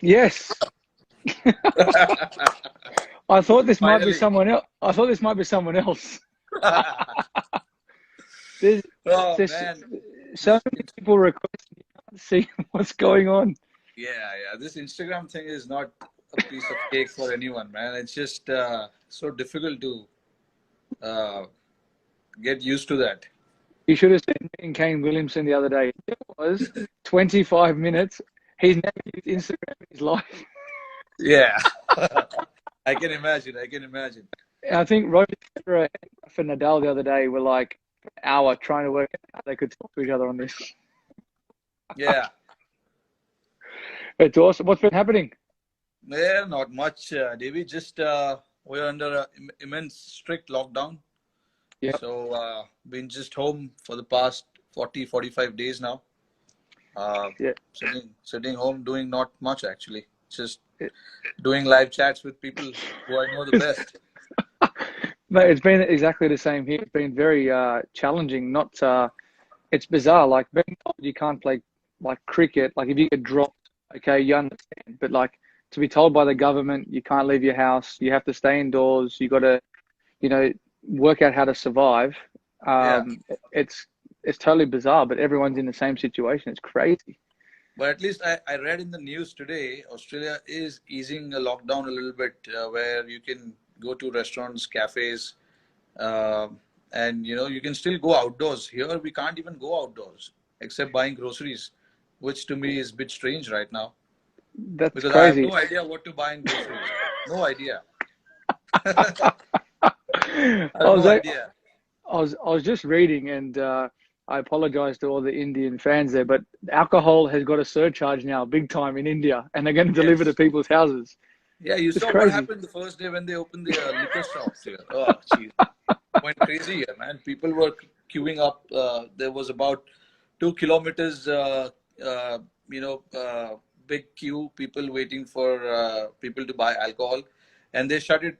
Yes. I thought this might be Finally. someone else. I thought this might be someone else. There's, Oh there's man, so this many people requesting to see what's going on. yeah, this Instagram thing is not a piece of cake for anyone, man. It's just so difficult to uh, get used to that. You should have seen me and Kane Williamson the other day. It was 25 minutes. He's never used Instagram in his life. Yeah, I can imagine. I can imagine. I think Roger Federer and Rafa Nadal the other day were like an hour trying to work out how they could talk to each other on this. Yeah, It's awesome. What's been happening? yeah, not much, Davey. Just we're under a immense strict lockdown. Yeah. So been just home for the past 40, 45 days now. Uh, Yeah. sitting home doing not much actually. Just doing live chats with people who I know the best. Mate, it's been exactly the same here. It's been very challenging. Not it's bizarre. Like being told you can't play like cricket. Like if you get dropped, okay, you understand. But like to be told by the government you can't leave your house, you have to stay indoors. You got to, you know, work out how to survive. Yeah, It's totally bizarre. But everyone's in the same situation. It's crazy. but at least I read in the news today, Australia is easing a lockdown a little bit, where you can go to restaurants, cafes, uh, and you can still go outdoors. Here we can't even go outdoors except buying groceries, which to me is a bit strange right now That's because I have crazy. no idea what to buy in groceries. No idea. I I have was no I idea. was just reading, and I apologize to all the Indian fans there, but alcohol has got a surcharge now, big time in India, and they're going to deliver to Yes. people's houses. Yeah, you It's saw what crazy. happened the first day when they opened the liquor shops here. Oh, jeez. Went crazy here, man. People were queuing up. There was about 2 kilometers, uh, you know, uh, big queue, people waiting for people to buy alcohol. And they shut it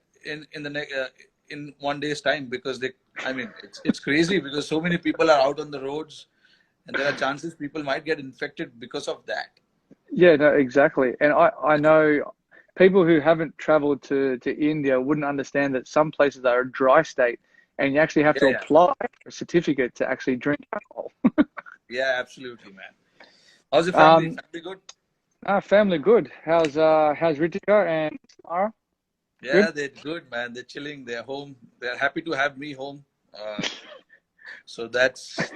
in one day's time because I mean, it's crazy because so many people are out on the roads and there are chances people might get infected because of that. Yeah, no, exactly. And I know people who haven't traveled to India wouldn't understand that some places are a dry state, and you actually have Yeah, to yeah. apply for a certificate to actually drink alcohol. Yeah, absolutely, man. How's the family? Um, Family good? family good. How's Ritika and Samara? Yeah, Good. they're good, man. They're chilling. They're home. They're happy to have me home. So that's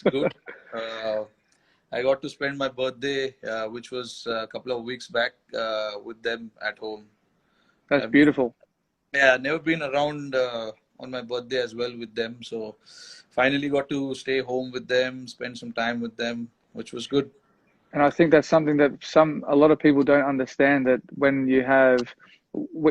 good. Uh, I got to spend my birthday, which was a couple of weeks back, with them at home. That's I've, beautiful. yeah, never been around on my birthday as well with them. So finally got to stay home with them, spend some time with them, which was good. And I think that's something that a lot of people don't understand, that when you have,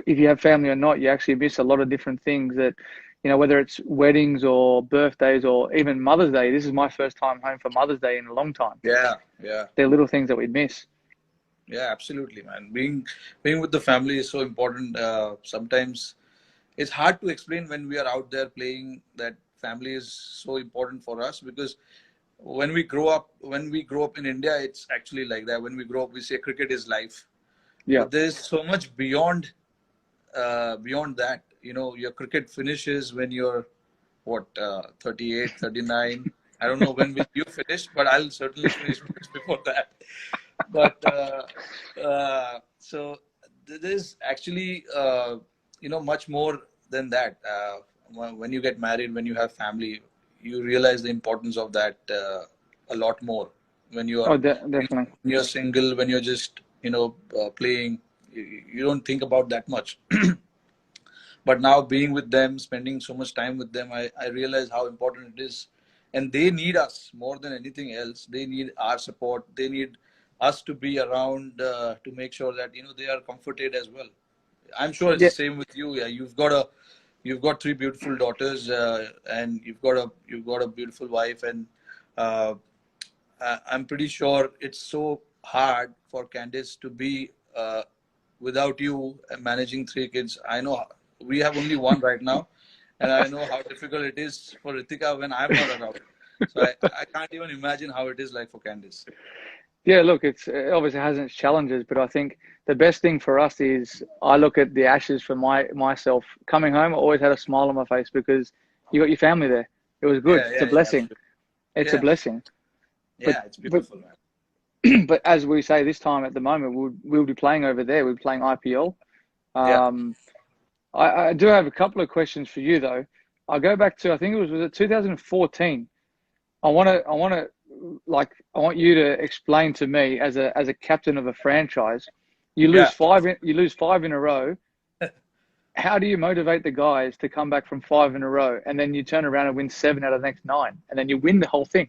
if you have family or not, you actually miss a lot of different things that, whether it's weddings or birthdays or even Mother's Day. This is my first time home for Mother's Day in a long time. Yeah, yeah. They're little things that we miss. Yeah, absolutely, man. Being with the family is so important. Sometimes it's hard to explain when we are out there playing that family is so important for us because when we grow up in India, it's actually like that. When we grow up, we say cricket is life, Yeah. but there's so much beyond that. Your cricket finishes when you're what 38, 39. I don't know when will you finish, but I'll certainly finish much before that. But so there's actually much more than that. When you get married, when you have family, you realize the importance of that a lot more. When you Oh, are definitely. when you're single, when you're just playing, you don't think about that much. But now being with them, spending so much time with them, I realize how important it is. And they need us more than anything else. They need our support. They need us to be around to make sure that they are comforted as well. I'm sure it's Yeah. the same with you. Yeah, you've got three beautiful daughters, and you've got a beautiful wife, and uh, I'm pretty sure it's so hard for Candice to be without you managing three kids. I know we have only one right now, and I know how difficult it is for Ritika when I'm not around. So I can't even imagine how it is like for Candice. Yeah, look, it obviously has its challenges, but I think the best thing for us is I look at the Ashes for myself coming home. I always had a smile on my face because you got your family there. It was good. Yeah, It's a yeah, yeah, blessing. absolutely. It's a Yeah, blessing. But yeah, it's but beautiful, man. but as we say this time at the moment, we'll be playing over there. We'll be playing IPL. Yeah, Um, I do have a couple of questions for you though. I'll go back to I think was it 2014. I want you to explain to me as a captain of a franchise, yeah. you lose five in a row. How do you motivate the guys to come back from five in a row and then you turn around and win seven out of the next nine and then you win the whole thing?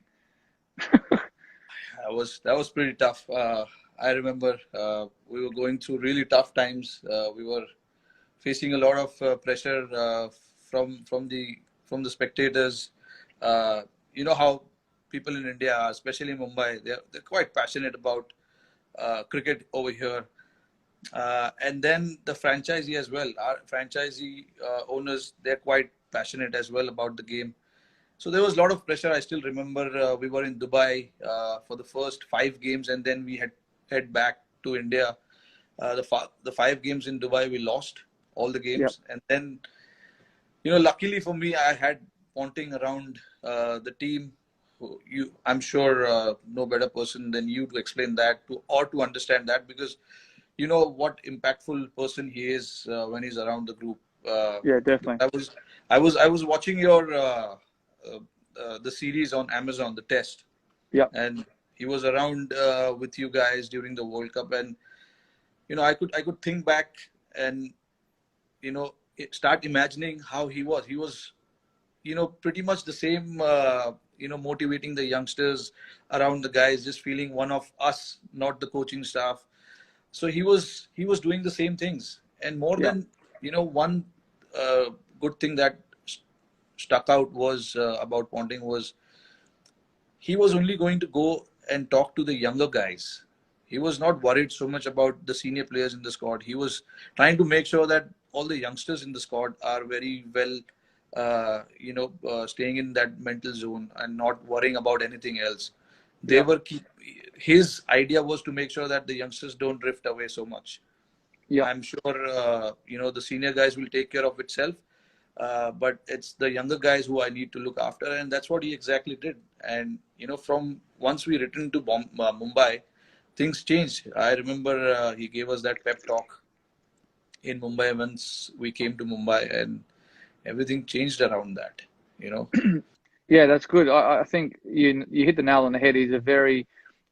That was pretty tough. I remember we were going through really tough times. We were facing a lot of pressure from the spectators. Uh, you know how people in India, especially Mumbai, they're quite passionate about cricket over here. And then the franchisee as well. Our franchisee owners, they're quite passionate as well about the game. So there was a lot of pressure. I still remember we were in Dubai for the first 5 games, and then we had head back to India. The 5 games in Dubai, we lost all the Yep. games, and then luckily for me, I had Ponting around the team. I'm sure no better person than you to explain that to understand that, because you know what impactful person he is when he's around the group. Uh, Yeah, definitely. I was watching your uh, the series on Amazon, the test, Yep. and he was around with you guys during the World Cup, and I could think back and start imagining how he was. He was pretty much the same. Motivating the youngsters around the guys, just feeling one of us, not the coaching staff. So he was doing the same things, and more Yep. than one uh, good thing that stuck out was about Ponting was he was only going to go and talk to the younger guys. He was not worried so much about the senior players in the squad. He was trying to make sure that all the youngsters in the squad are very well, staying in that mental zone and not worrying about anything else. They Yep. were keep. His idea was to make sure that the youngsters don't drift away so much. Yep. I'm sure the senior guys will take care of itself, but it's the younger guys who I need to look after, and that's what he exactly did. And from once we returned to Mumbai, things changed. I remember he gave us that pep talk in Mumbai once we came to Mumbai, and everything changed around that. You know, Yeah, that's good. I think you hit the nail on the head. He's a very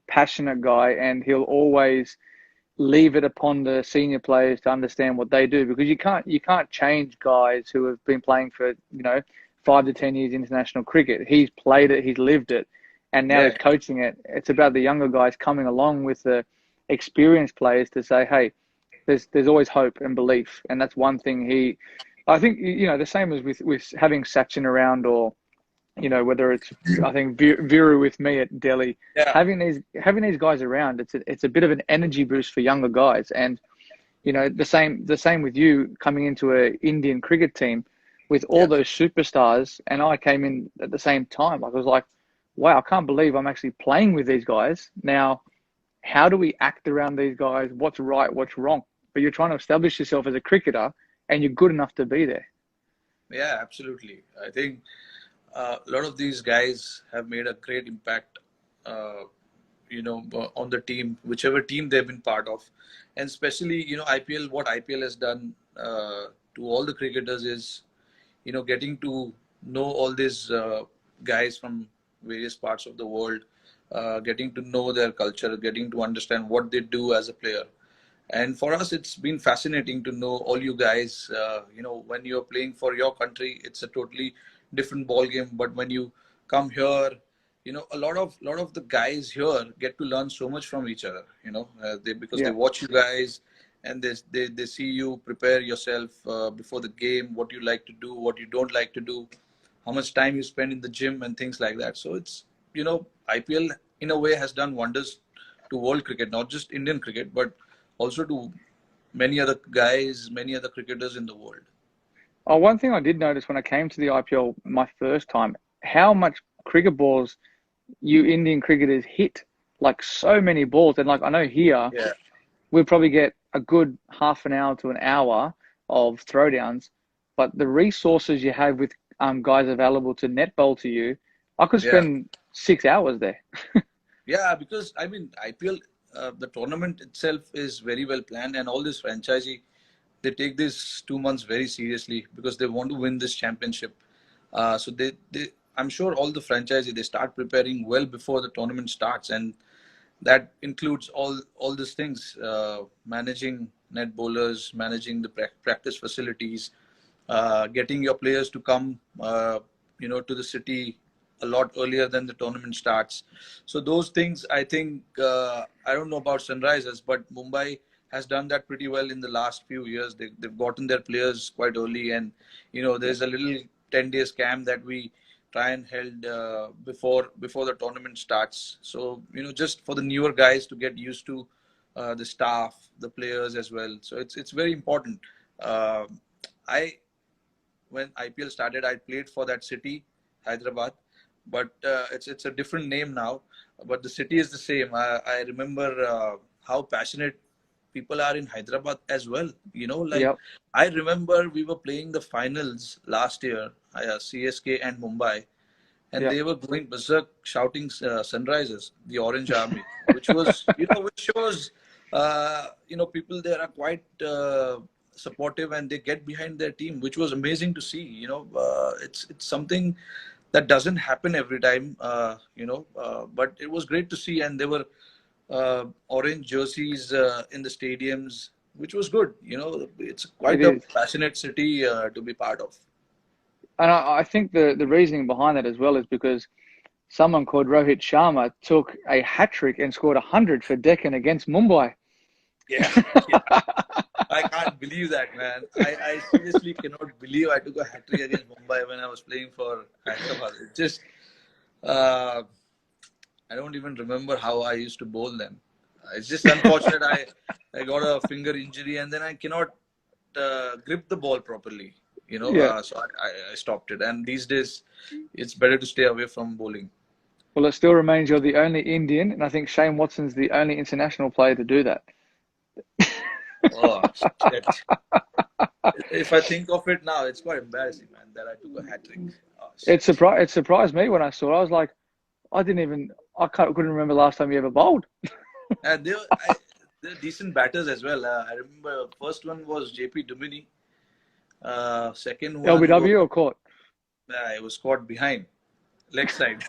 passionate guy, and he'll always leave it upon the senior players to understand what they do because you can't change guys who have been playing for 5 to 10 years international cricket. He's played it, he's lived it, and now yeah, he's coaching it. It's about the younger guys coming along with the experienced players to say, hey, there's always hope and belief, and that's one thing I think the same as with having Sachin around or whether it's I think Viru with me at Delhi, yeah, having these guys around, it's a bit of an energy boost for younger guys, and the same with you coming into a Indian cricket team with all yeah, those superstars, and I came in at the same time. Like I was like, wow, I can't believe I'm actually playing with these guys now. How do we act around these guys? What's right? What's wrong? But you're trying to establish yourself as a cricketer, and you're good enough to be there. yeah. Absolutely. I think a lot of these guys have made a great impact. Uh, on the team, whichever team they've been part of, and especially IPL. What IPL has done to all the cricketers is getting to know all these guys from various parts of the world, getting to know their culture, getting to understand what they do as a player. And for us, it's been fascinating to know all you guys. When you're playing for your country, it's a totally different ball game. But when you come here, a lot of the guys here get to learn so much from each other. Because they Yeah, watch you guys, and they see you prepare yourself before the game, what you like to do, what you don't like to do, how much time you spend in the gym, and things like that. So it's IPL in a way has done wonders to world cricket, not just Indian cricket, but also to many other guys, many other cricketers in the world. Oh, one thing I did notice when I came to the IPL my first time, how much cricket balls you Indian cricketers hit. like so many balls. And like I know here Yeah. we'll probably get a good half an hour to an hour of throwdowns, but the resources you have with guys available to net bowl to you, I could Yeah. spend 6 hours there. Yeah, because I mean, IPL, the tournament itself is very well planned, and all this franchisee, they take this 2 months very seriously because they want to win this championship. So I'm sure all the franchisee they start preparing well before the tournament starts, and that includes all these things: managing net bowlers, managing the practice facilities, getting your players to come, to the city a lot earlier than the tournament starts. So those things, I think, I don't know about Sunrisers, but Mumbai has done that pretty well in the last few years. They've gotten their players quite early, and there's a little 10 days camp that we try and held before the tournament starts. So just for the newer guys to get used to the staff, the players as well. So it's very important. I When IPL started, I played for that city, Hyderabad, but it's a different name now. But the city is the same. I remember how passionate people are in Hyderabad as well. Like Yep, I remember we were playing the finals last year, CSK and Mumbai, and yep. they were going berserk, shouting Sunrisers, the Orange Army, which was, which shows, people there are quite supportive and they get behind their team, which was amazing to see. It's something that doesn't happen every time, but it was great to see, and there were orange jerseys in the stadiums, which was good. It's It quite a is. passionate city to be part of. And I think the reasoning behind that as well is because someone called Rohit Sharma took a hat trick and scored 100 for Deccan against Mumbai. Yeah, yeah. I can't believe that, man. I seriously cannot believe I took a hat trick against Mumbai when I was playing for Hyderabad. It just, uh, I don't even remember how I used to bowl them. It's just unfortunate. I got a finger injury and then I cannot grip the ball properly. Yeah. So I stopped it. And these days, it's better to stay away from bowling. Well, it still remains you're the only Indian, and I think Shane Watson's the only international player to do that. Oh, shit. If I think of it now, it's quite embarrassing, man, that I took a hat trick. Oh, shit. It surprised me when I saw it. I was like, couldn't remember last time you ever bowled. And they're decent batters as well. I remember first one was JP Dumini. Second one was LBW or court? it was caught behind, leg side.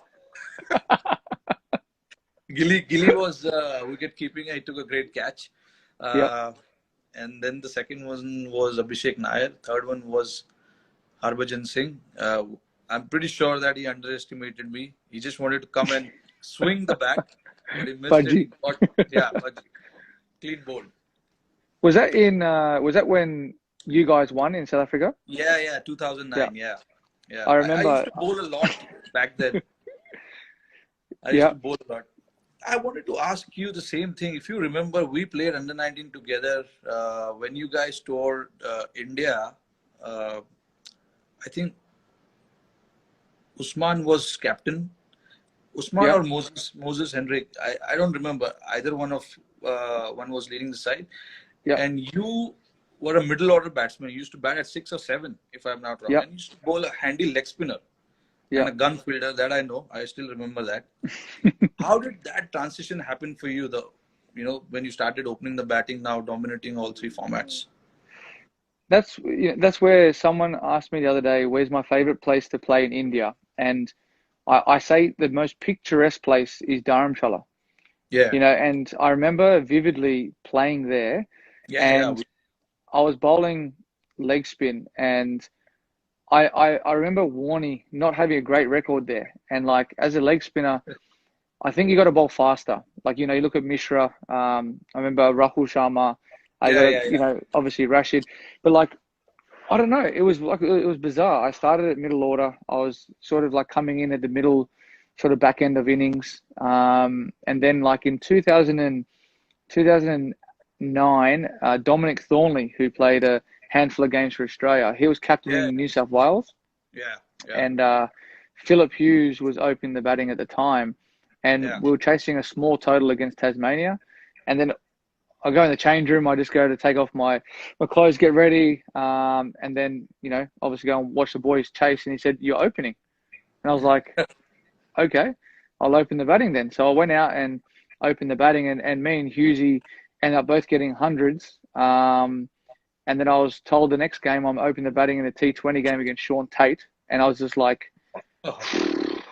Gilly was wicket keeping. He took a great catch. Yep. And then the second one was Abhishek Nair. Third one was Harbhajan Singh. I'm pretty sure that he underestimated me. He just wanted to come and swing the bat, but he missed it. He Fudgy. got, yeah, but clean bowled. Was that when you guys won in South Africa? Yeah, Yeah. 2009. Yeah, yeah. I I used remember. to bowl a lot back then. I used Yeah. to bowl a lot. I wanted to ask you the same thing. If you remember, we played under 19 together when you guys toured India. I think Usman was captain. Usman Yep. or Moses Henrik. I don't remember. Either one was leading the side. Yep. And you were a middle order batsman. You used to bat at 6 or 7, if I'm not wrong. Yep. And you used to bowl a handy leg spinner and a Yep. gun fielder. That I know. I still remember that. How did that transition happen for you, though? When you started opening the batting, now dominating all 3 formats. That's where someone asked me the other day, where's my favorite place to play in India? And I say the most picturesque place is Dharamshala. Yeah, And I remember vividly playing there, yeah. and I was bowling leg spin, and I remember Warney not having a great record there. And like as a leg spinner, I think you got to bowl faster. Like, you look at Mishra, I remember Rahul Sharma, I got Yeah. obviously Rashid, but like, I don't know. It was bizarre. I started at middle order. I was sort of like coming in at the middle, sort of back end of innings. And then like in 2009, Dominic Thornley, who played a handful of games for Australia, he was Yeah, captaining New South Wales, yeah. and Philip Hughes was opening the batting at the time. and Yeah. we were chasing a small total against Tasmania. And then I go in the change room. I just go to take off my clothes, get ready, and then obviously go and watch the boys chase. And he said, "You're opening," and I was like, "Okay, I'll open the batting then." So I went out and opened the batting, and me and Husey ended up both getting hundreds. And then I was told the next game I'm opening the batting in a T20 game against Sean Tate, and I was just like, Oh,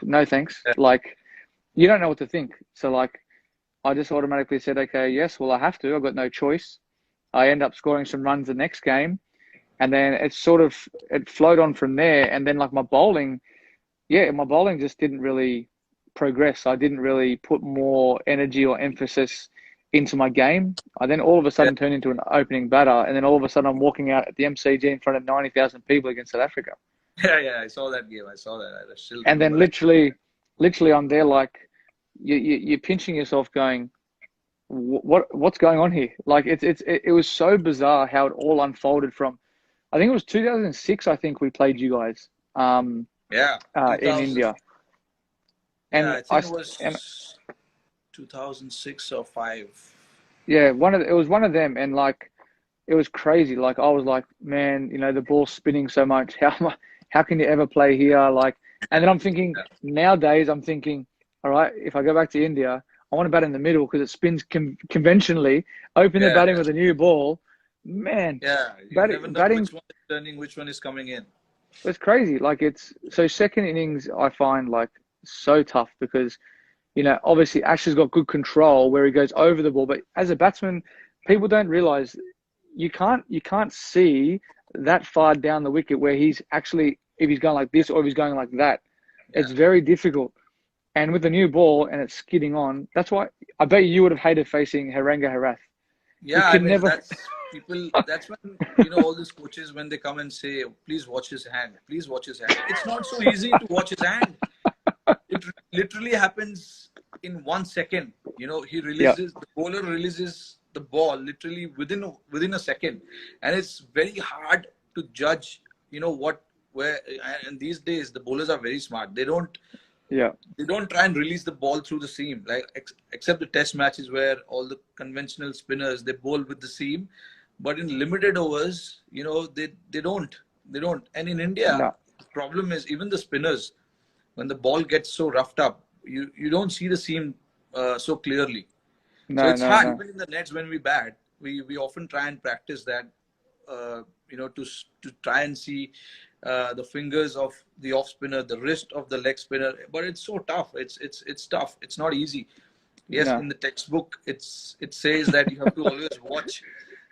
"No thanks." yeah. Like, you don't know what to think. So like, I just automatically said, "Okay, yes, well I have to. I've got no choice." I end up scoring some runs the next game, and then it flowed on from there. And then like my bowling just didn't really progress. I didn't really put more energy or emphasis into my game. I then all of a Yeah. sudden turned into an opening batter, and then all of a sudden I'm walking out at the MCG in front of 90,000 people against South Africa. Yeah. I saw that game. I saw that. I still And then remember that. literally I'm there like you're pinching yourself going, what's going on here? Like it was so bizarre how it all unfolded from, I think it was 2006. I think we played you guys Yeah. in 2000. India, Yeah, and I I think it and was 2006 or 5. yeah, it was one of them, and like it was crazy. Like I was like, man, the ball's spinning so much. How can you ever play here? Like, and then I'm thinking Yeah. nowadays, I'm thinking, all right, if I go back to India, I want to bat in the middle because it spins conventionally. Open the Yeah. batting with a new ball, man. Yeah. You never know Batting which one is turning, which one is coming in. was crazy. Like it's so second innings, I find like so tough because obviously Ash has got good control where he goes over the ball, but as a batsman, people don't realize you can't see that far down the wicket where he's actually, if he's going like this or if he's going like that. Yeah. It's very difficult. And with the new ball and it's skidding on, that's why I bet you would have hated facing Harenga Harath. You Yeah, I could mean, never. that's when, all these coaches, when they come and say, please watch his hand, please watch his hand. It's not so easy to watch his hand. It literally happens in 1 second. Yeah, The bowler releases the ball literally within a second. And it's very hard to judge, where, and these days the bowlers are very smart. yeah, They don't try and release the ball through the seam, like except the test matches where all the conventional spinners they bowl with the seam, but in limited overs, they don't. And in India, no, the problem is even the spinners, when the ball gets so roughed up, you don't see the seam so clearly. So no, it's no, hard. no. Even in the nets when we bat, we often try and practice that, to try and see the fingers of the off spinner, the wrist of the leg spinner. But it's so tough. It's tough. It's not easy. Yes, No. in the textbook, it says that you have to always watch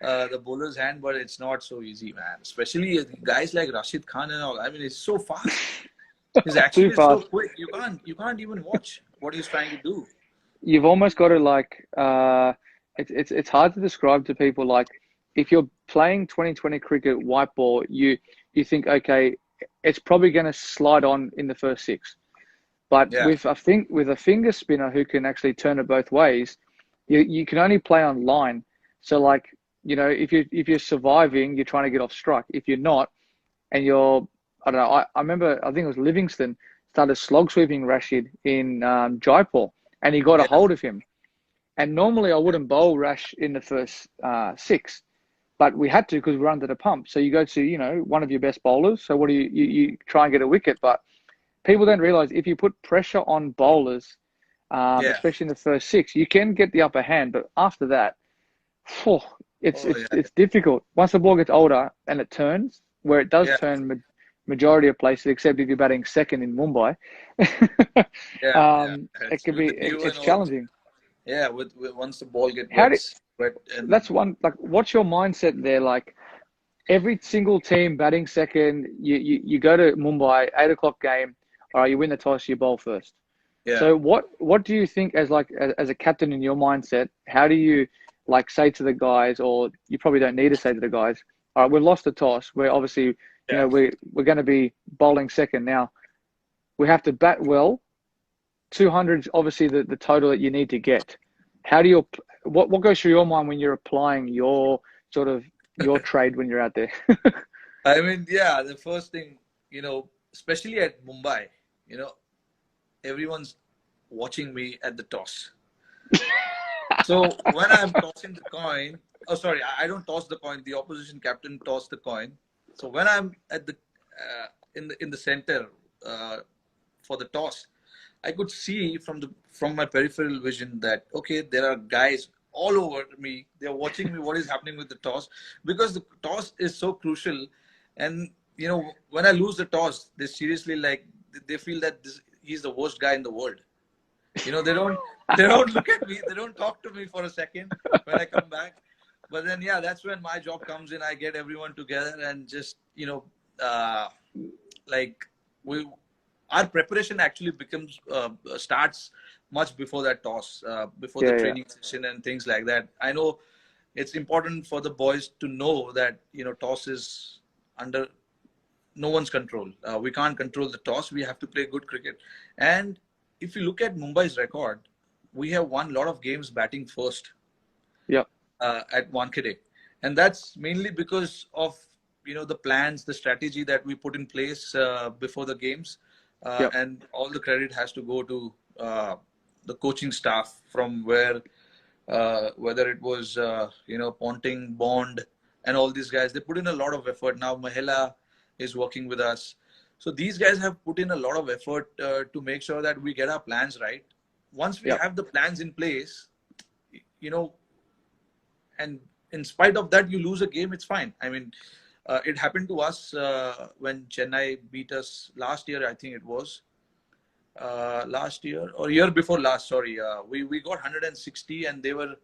the bowler's hand, but it's not so easy, man. Especially guys like Rashid Khan and all. I mean, it's so fast. His action Too is so fast. quick. You can't even watch what he's trying to do. You've almost got to like it's hard to describe to people. Like if you're playing 2020 cricket white ball, you think, okay, it's probably going to slide on in the first six. But Yeah. with a finger spinner who can actually turn it both ways, you can only play on line. So like, if you're surviving, you're trying to get off strike. If you're not, and you're, I don't know, I remember, I think it was Livingston started slog sweeping Rashid in Jaipur, and he got a Yeah. hold of him. And normally I wouldn't bowl Rash in the first six, but we had to because we were under the pump. So you go to, one of your best bowlers. So what do you try and get a wicket? But people don't realize if you put pressure on bowlers, Yeah. especially in the first six, you can get the upper hand. But after that, phew, it's Oh it's yeah. it's difficult. Once the ball gets older and it turns, where it does Yeah. turn majority of places, except if you're batting second in Mumbai, Yeah. Yeah. it It's can with be the dew and it's all. challenging. Yeah. With once the ball How do gets wet and That's one, like, what's your mindset there? Like every single team batting second, you go to Mumbai, 8 o'clock game, all right, you win the toss, you bowl first. yeah. So what do you think as a captain in your mindset? How do you like say to the guys, or you probably don't need to say to the guys, all right, we've lost the toss. We're obviously, Yeah. we're going to be bowling second now. We have to bat well. 200's obviously the total that you need to get. How do you what goes through your mind when you're applying your sort of your trade when you're out there? I mean, yeah. The first thing, especially at Mumbai, you know, everyone's watching me at the toss. So when I'm tossing the coin, oh sorry, I don't toss the coin. The opposition captain tossed the coin. So when I'm at the in the center for the toss, I could see from my peripheral vision that okay, there are guys all over me. They're watching me. What is happening with the toss? Because the toss is so crucial, and when I lose the toss, they seriously like they feel that he's the worst guy in the world. They don't look at me. They don't talk to me for a second when I come back. But then yeah, that's when my job comes in. I get everyone together and just like we our preparation actually becomes starts much before that toss, before the Yeah. training session and things like that. I know it's important for the boys to know that toss is under no one's control. We can't control the toss. We have to play good cricket. And if you look at Mumbai's record, we have won a lot of games batting first Yeah. at Wankhede, and that's mainly because of the plans, the strategy that we put in place before the games, Yeah. and all the credit has to go to the coaching staff from whether it was Ponting, Bond, and all these guys. They put in a lot of effort. Now Mahela is working with us, so these guys have put in a lot of effort to make sure that we get our plans right. Once we Yeah. have the plans in place, you know, and in spite of that, you lose a game, it's fine. I mean, it happened to us when Chennai beat us last year. I think it was last year or year before last. Sorry, we got 160 and they were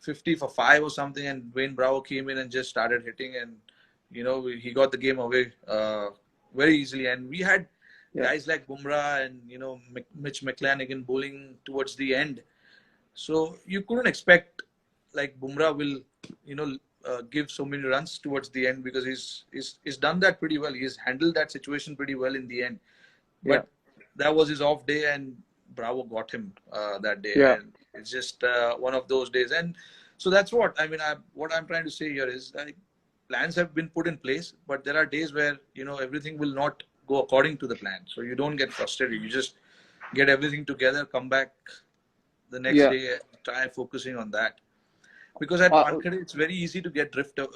50 for 5 or something. And Wayne Bravo came in and just started hitting, and he got the game away very easily. And we had guys like Bumrah and Mitch McClanahan bowling towards the end. So you couldn't expect like Bumrah will give so many runs towards the end, because he's done that pretty well. He's handled that situation pretty well in the end. But that was his off day, and Bravo got him that day. Yeah. And it's just one of those days. And so that's what I mean. What I'm trying to say here is like plans have been put in place, but there are days where everything will not go according to the plan. So you don't get frustrated. You just get everything together, come back the next day, and try focusing on that. Because at Wankhede, it's very easy to get drifted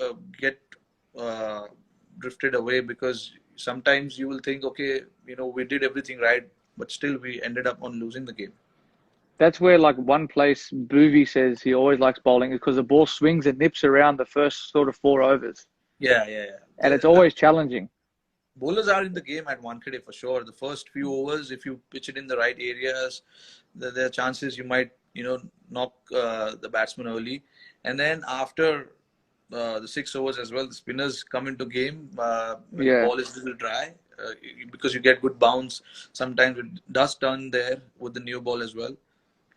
away, because sometimes you will think, okay, we did everything right, but still we ended up on losing the game. That's where like one place Boovy says he always likes bowling, because the ball swings and nips around the first sort of 4 overs. Yeah. And it's always challenging. Bowlers are in the game at Wankhede for sure. The first few overs, if you pitch it in the right areas, there are chances you might knock the batsman early. And then after the 6 overs as well, the spinners come into game when the ball is a little dry, because you get good bounce. Sometimes it does turn there with the new ball as well.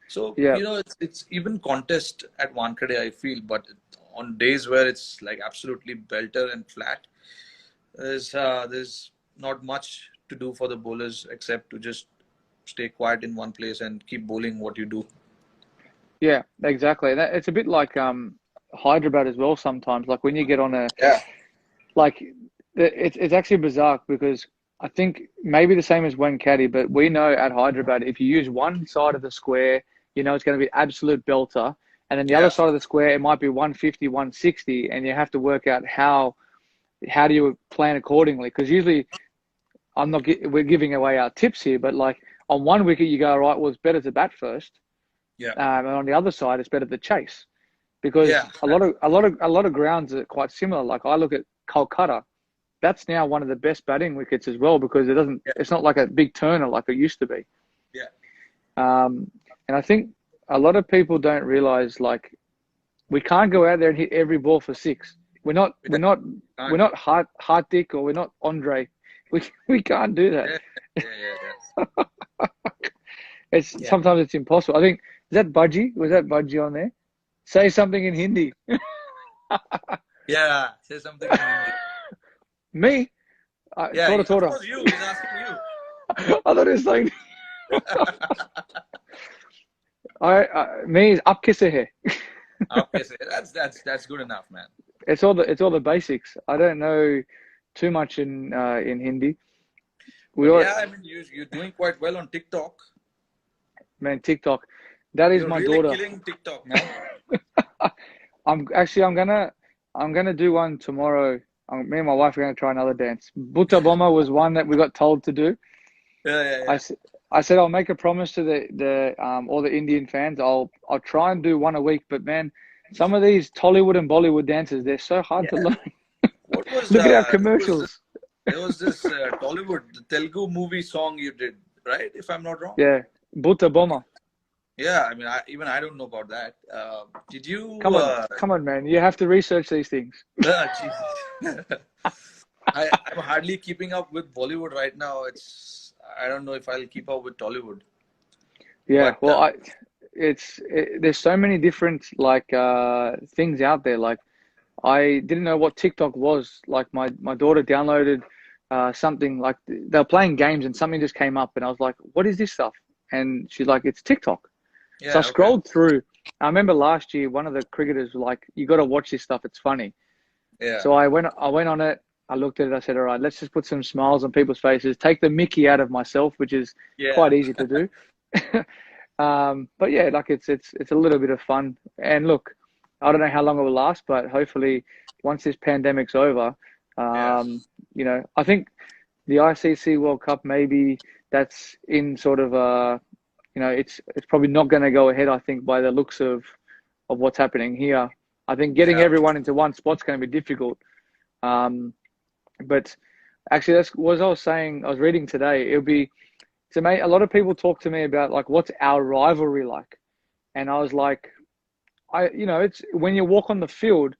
So it's even contest at Wankhede, I feel. But on days where it's like absolutely belter and flat, there's not much to do for the bowlers except to just stay quiet in one place and keep bowling what you do. Yeah, exactly. It's a bit like Hyderabad as well sometimes. Like when you get on like it's actually bizarre, because I think maybe the same as Wankhede, but we know at Hyderabad, if you use one side of the square, it's going to be absolute belter. And then the other side of the square, it might be 150, 160, and you have to work out how do you plan accordingly? Because usually we're giving away our tips here, but like on one wicket, you go, right, well, it's better to bat first. Yeah. And on the other side, it's better to chase, because a lot of grounds are quite similar. Like I look at Kolkata, that's now one of the best batting wickets as well, because it's not like a big turner like it used to be. Yeah. And I think a lot of people don't realize, like, we can't go out there and hit every ball for 6. We're not Hardik, or we're not Andre. We can't do that. Yeah. Sometimes it's impossible. I think, is that Budgie? Was that Budgie on there? Say something in Hindi. Yeah, say something in Hindi. Me? Of course you. He's asking you. I thought he was saying. Me is aap kaise hai? Okay, that's good enough, man. It's all the basics. I don't know too much in Hindi. I mean, you're doing quite well on TikTok. man, TikTok. That is You're my really daughter. killing TikTok, man. I'm gonna do one tomorrow. Me and my wife are gonna try another dance. Buta Bomba was one that we got told to do. Yeah, yeah, I, yeah. s- I said I'll make a promise to the all the Indian fans. I'll try and do one a week. But man, some of these Tollywood and Bollywood dances, they're so hard to Yeah. learn. What was Look at our there was this commercials. Tollywood, the Telugu movie song you did, right? If I'm not wrong. Yeah, Buta Bomba. Yeah, I mean, I don't know about that. Did you? Come on, man. You have to research these things. Jesus. I'm hardly keeping up with Bollywood right now. I don't know if I'll keep up with Tollywood. Yeah, But well, there's so many different like things out there. Like I didn't know what TikTok was. Like my daughter downloaded something like they were playing games and something just came up and I was like, what is this stuff? And she's like, it's TikTok. So I yeah, okay. scrolled through. I remember last year one of the cricketers was like, you got to watch this stuff. It's funny. Yeah, So I went on it. I looked at it. I said, all right, let's just put some smiles on people's faces. Take the Mickey out of myself, which is yeah, quite easy to do. But yeah, like it's a little bit of fun. And look, I don't know how long it will last, but hopefully once this pandemic's over, yeah, I think the ICC World Cup maybe that's in sort of it's probably not going to go ahead. I think by the looks of what's happening here, I think getting yeah, everyone into one spot's going to be difficult. Um, but actually, that's what I was saying. I was reading today. It'll be to me. A lot of people talk to me about like what's our rivalry like, and I was like, it's when you walk on the field,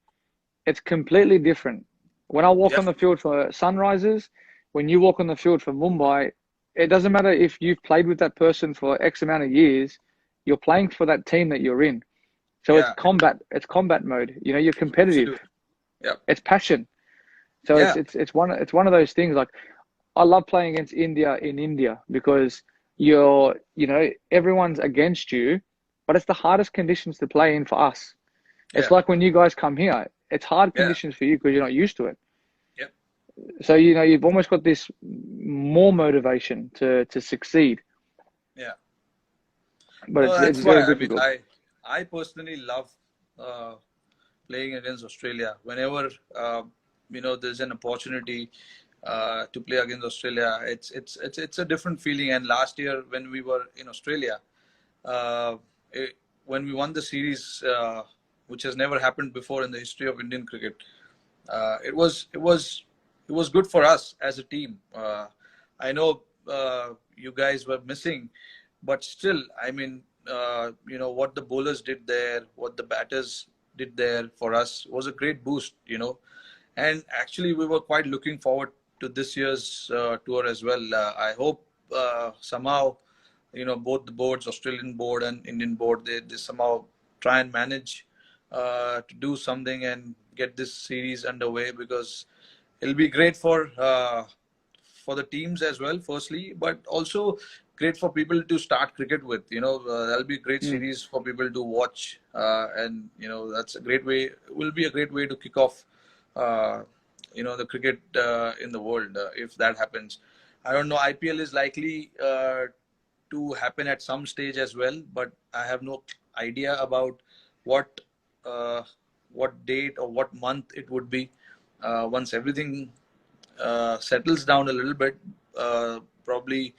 it's completely different. When I walk yeah, on the field for Sunrisers, when you walk on the field for Mumbai, it doesn't matter if you've played with that person for X amount of years. You're playing for that team that you're in. So it's yeah. combat. It's combat mode. You're competitive. Absolutely. Yeah, It's passion. So yeah, it's one of those things. Like I love playing against India in India because everyone's against you, but it's the hardest conditions to play in for us. It's yeah, like when you guys come here, it's hard yeah, conditions for you because you're not used to it. yeah, So you've almost got this more motivation to succeed, yeah. but No, it's that's why. very I mean, difficult. I personally love uh, playing against Australia. Whenever there's an opportunity to play against Australia, it's a different feeling. And last year when we were in Australia, uh, it, when we won the series, which has never happened before in the history of Indian cricket, it was good for us as a team. I know you guys were missing, but still, I mean, what the bowlers did there, what the batters did there for us was a great boost. And actually, we were quite looking forward to this year's tour as well. I hope somehow, both the boards, Australian board and Indian board, they somehow try and manage to do something and get this series underway because it'll be great for the teams as well, firstly, but also great for people to start cricket with. That'll be a great Mm. series for people to watch, and that's a great way. Will be a great way to kick off, uh, the cricket in the world if that happens. I don't know. IPL is likely to happen at some stage as well, but I have no idea about what uh, what date or what month it would be. Once everything settles down a little bit, probably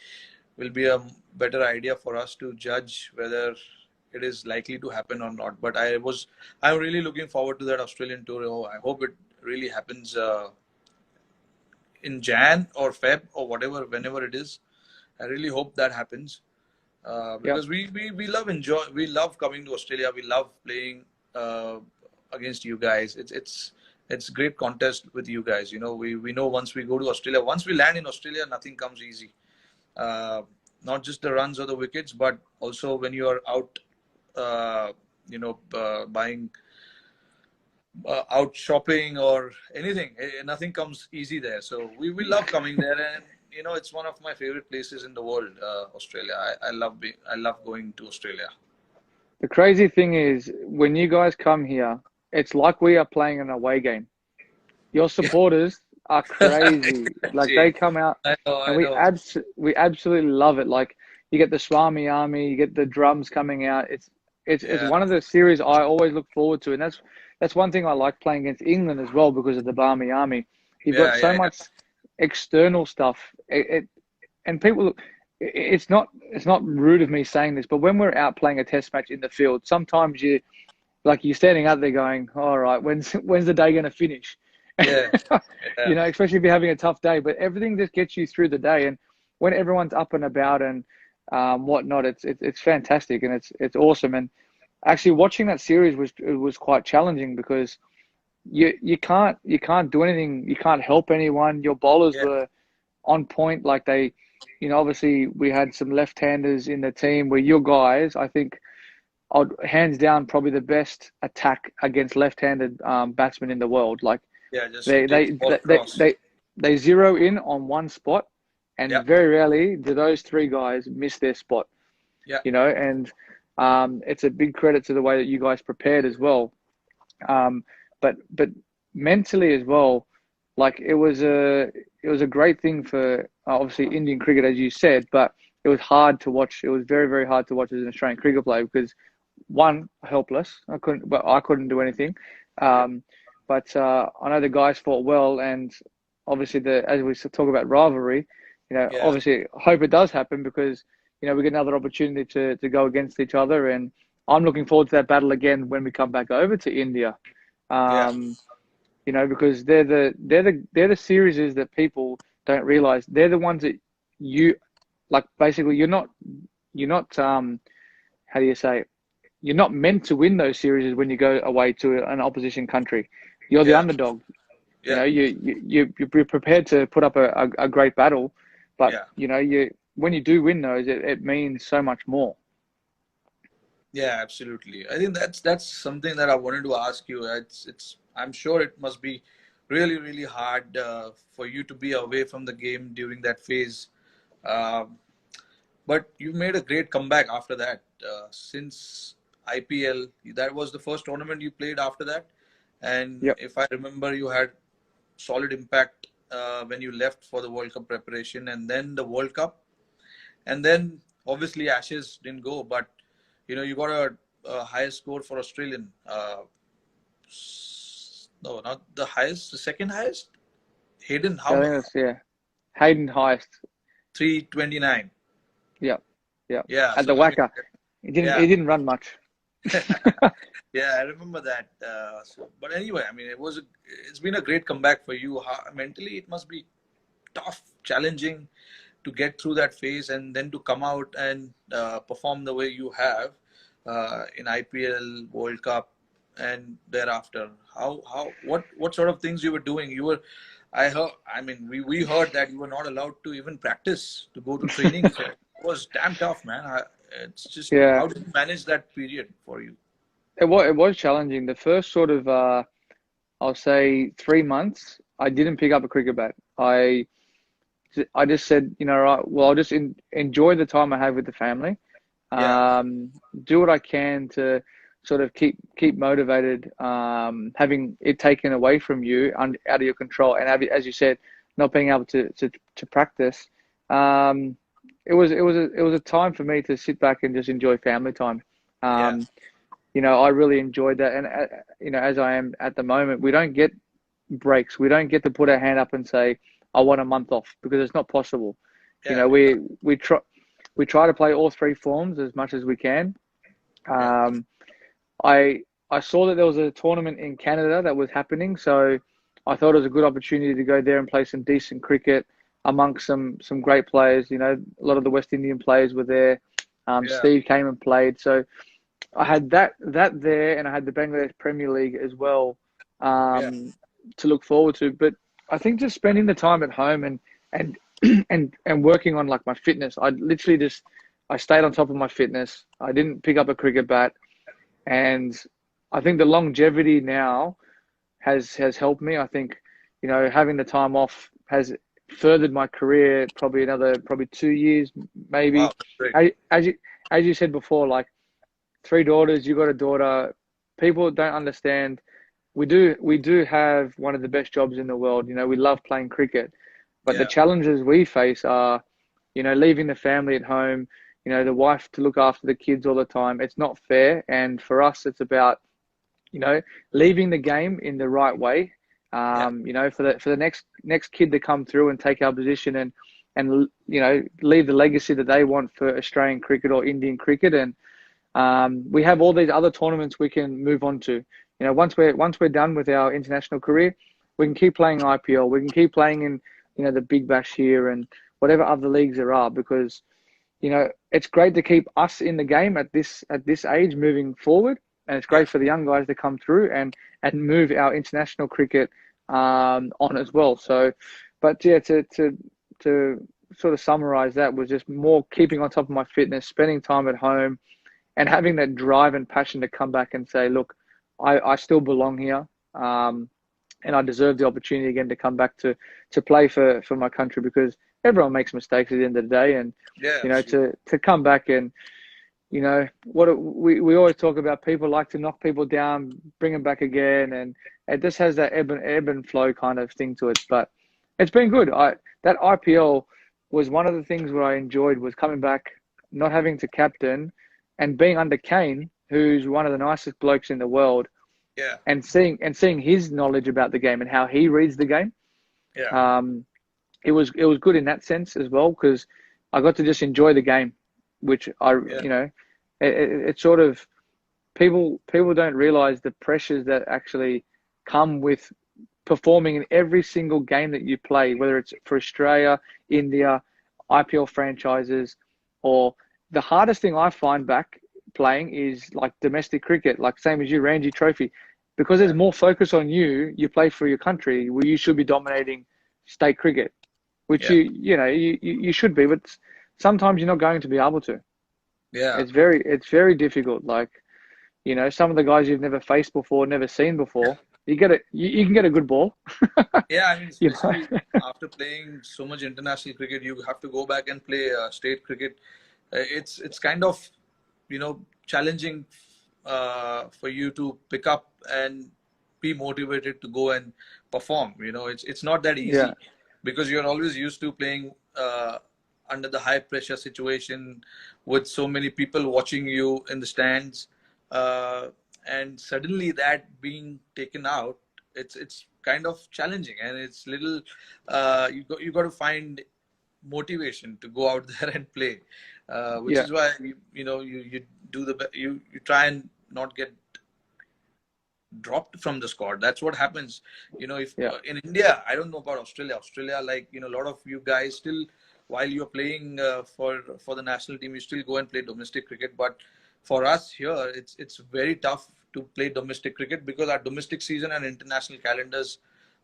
will be a better idea for us to judge whether it is likely to happen or not. But I'm really looking forward to that Australian tour. Oh, I hope it really happens in Jan or Feb or whatever, whenever it is. I really hope that happens Yep. because we love coming to Australia. We love playing uh, against you guys. It's great contest with you guys. We know once we go to Australia, once we land in Australia, nothing comes easy. Uh, Not just the runs or the wickets, but also when you are out, buying, out shopping or anything. Nothing comes easy there. So we love coming there, and it's one of my favorite places in the world, Australia. I love going to Australia. The crazy thing is when you guys come here, it's like we are playing an away game. Your supporters are crazy. Like Gee, they come out I know, and I we know. absolutely love it. Like you get the Swami Army, you get the drums coming out. It's Yeah, one of the series I always look forward to, and that's one thing I like playing against England as well because of the Barmy Army. You've got yeah, so yeah, yeah. much external stuff. And people, it's not rude of me saying this, but when we're out playing a test match in the field, sometimes you're standing out there going, all right, when's the day going to finish? Yeah, yeah, Especially if you're having a tough day, but everything just gets you through the day. And when everyone's up and about and whatnot, it's fantastic and it's awesome. And actually watching that series was quite challenging because you can't do anything. You can't help anyone. Your bowlers yeah, were on point. Like obviously we had some left-handers in the team where your guys, I think, hands down probably the best attack against left-handed batsmen in the world. Like yeah. Just they take they the ball they across. they they zero in on one spot, and Yeah, very rarely do those three guys miss their spot. yeah, And it's a big credit to the way that you guys prepared as well. But mentally as well, like it was a great thing for obviously Indian cricket, as you said, but it was hard to watch. It was very, very hard to watch as an Australian cricket player because one, helpless. I couldn't do anything. Um, but I know the guys fought well, and obviously as we talk about rivalry, yeah, obviously hope it does happen because we get another opportunity to go against each other, and I'm looking forward to that battle again when we come back over to India. yeah, Um, because they're the series that people don't realize. They're the ones that you like. Basically, you're not how do you say it? You're not meant to win those series when you go away to an opposition country. You're the yeah, underdog. yeah, You're prepared to put up a great battle, but yeah. when you do win those, it means so much more. Yeah, absolutely. I think that's something that I wanted to ask you. It's I'm sure it must be really really hard for you to be away from the game during that phase. Um, but you made a great comeback after that. Since IPL, that was the first tournament you played after that. And Yep. if I remember, you had solid impact when you left for the World Cup preparation, and then the World Cup, and then obviously Ashes didn't go, but you got a highest score for Australian. No, not the highest, the second highest. Hayden, how Yeah, I think much? that's yeah. Hayden highest. 329. Yep. Yep. Yeah, At so the I mean, Wacker, he didn't. yeah, He didn't run much. yeah, I remember that. But anyway, I mean, it's been a great comeback for you. Mentally, it must be tough, challenging to get through that phase and then to come out and perform the way you have in IPL, World Cup, and thereafter. What sort of things you were doing? I heard. I mean, we heard that you were not allowed to even practice to go to training. So it was damn tough, man. It's just Yeah. how did you manage that period for you? It was challenging. The first sort of I'll say 3 months, I didn't pick up a cricket bat. I just said, right, well, I'll just enjoy the time I have with the family. Yeah, Do what I can to sort of keep motivated. Having it taken away from you, out of your control, and as you said, not being able to practice. Um, it was a time for me to sit back and just enjoy family time. yeah, Um, I really enjoyed that, and as I am at the moment, we don't get breaks. We don't get to put our hand up and say, "I want a month off," because it's not possible. You yeah, know, we we try we try to play all three forms as much as we can. yeah, Um, I saw that there was a tournament in Canada that was happening, so I thought it was a good opportunity to go there and play some decent cricket amongst some great players. A lot of the West Indian players were there. yeah, Steve came and played, so I had that there, and I had the Bangladesh Premier League as well yeah, to look forward to. But I think just spending the time at home and and working on like my fitness. I stayed on top of my fitness. I didn't pick up a cricket bat, and I think the longevity now has helped me. I think having the time off has furthered my career probably 2 years wow, maybe. great, As you said before, like three daughters, you got a daughter. People don't understand. We do have one of the best jobs in the world. We love playing cricket, but the yeah, challenges we face are, leaving the family at home. the wife to look after the kids all the time. It's not fair. And for us, it's about, leaving the game in the right way. Yeah, For the next kid to come through and take our position and leave the legacy that they want for Australian cricket or Indian cricket. And we have all these other tournaments we can move on to. Once we're done with our international career, we can keep playing IPL. We can keep playing in the Big Bash here and whatever other leagues there are, because it's great to keep us in the game at this age moving forward, and it's yeah, great for the young guys to come through and move our international cricket on as well. So, but yeah, to sort of summarize, that was just more keeping on top of my fitness, spending time at home, and having that drive and passion to come back and say, look, I still belong here, and I deserve the opportunity again to come back to play for my country, because everyone makes mistakes at the end of the day. And yeah, absolutely. to come back and we always talk about, people like to knock people down, bring them back again, and it just has that ebb and flow kind of thing to it. But it's been good. That IPL was one of the things where I enjoyed, was coming back, not having to captain, and being under Kane, who's one of the nicest blokes in the world, Yeah, and seeing his knowledge about the game and how he reads the game. yeah, It was good in that sense as well, because I got to just enjoy the game, which yeah, it sort of, people don't realize the pressures that actually come with performing in every single game that you play, whether it's for Australia, India, IPL franchises, or the hardest thing I find back playing is like domestic cricket, like same as you, Ranji Trophy, because there's yeah, more focus on you. You play for your country, where you should be dominating state cricket, which yeah, you should be, but sometimes you're not going to be able to. yeah. It's very difficult. Like, some of the guys you've never faced before, never seen before, you can get a good ball. Yeah, I mean, you especially know? after playing so much international cricket, you have to go back and play state cricket. It's kind of challenging for you to pick up and be motivated to go and perform. It's not that Yeah, easy, because you're always used to playing under the high pressure situation with so many people watching you in the stands, uh, and suddenly that being taken out, it's kind of challenging, and it's little you got to find motivation to go out there and play, which yeah, is why you do you try and not get dropped from the squad. That's what happens. If yeah, in India, I don't know about Australia, like a lot of you guys still, while you're playing for the national team, you still go and play domestic cricket. But for us here, it's very tough to play domestic cricket, because our domestic season and international calendars,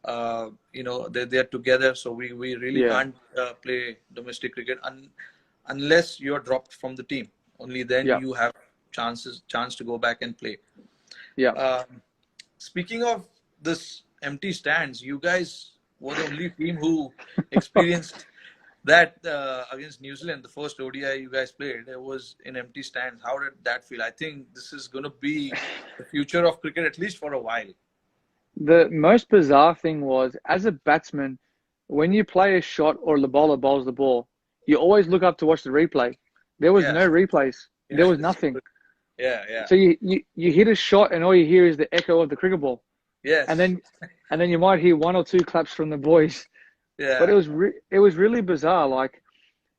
they're together, so we really yeah, can't play domestic cricket unless you're dropped from the team. Only then yeah, you have chance to go back and play. yeah. um, Speaking of this empty stands, you guys were the only team who experienced that against New Zealand. The first ODI you guys played, it was in empty stands. How did that feel? I think this is going to be the future of cricket, at least for a while. The most bizarre thing was, as a batsman, when you play a shot or the bowler bowls the ball, you always look up to watch the replay. There was Yeah, no replays. There yeah, was it's nothing. true. Yeah, yeah, So you hit a shot, and all you hear is the echo of the cricket ball, and yes, then you might hear one or two claps from the boys. But yeah, it was really bizarre. Like,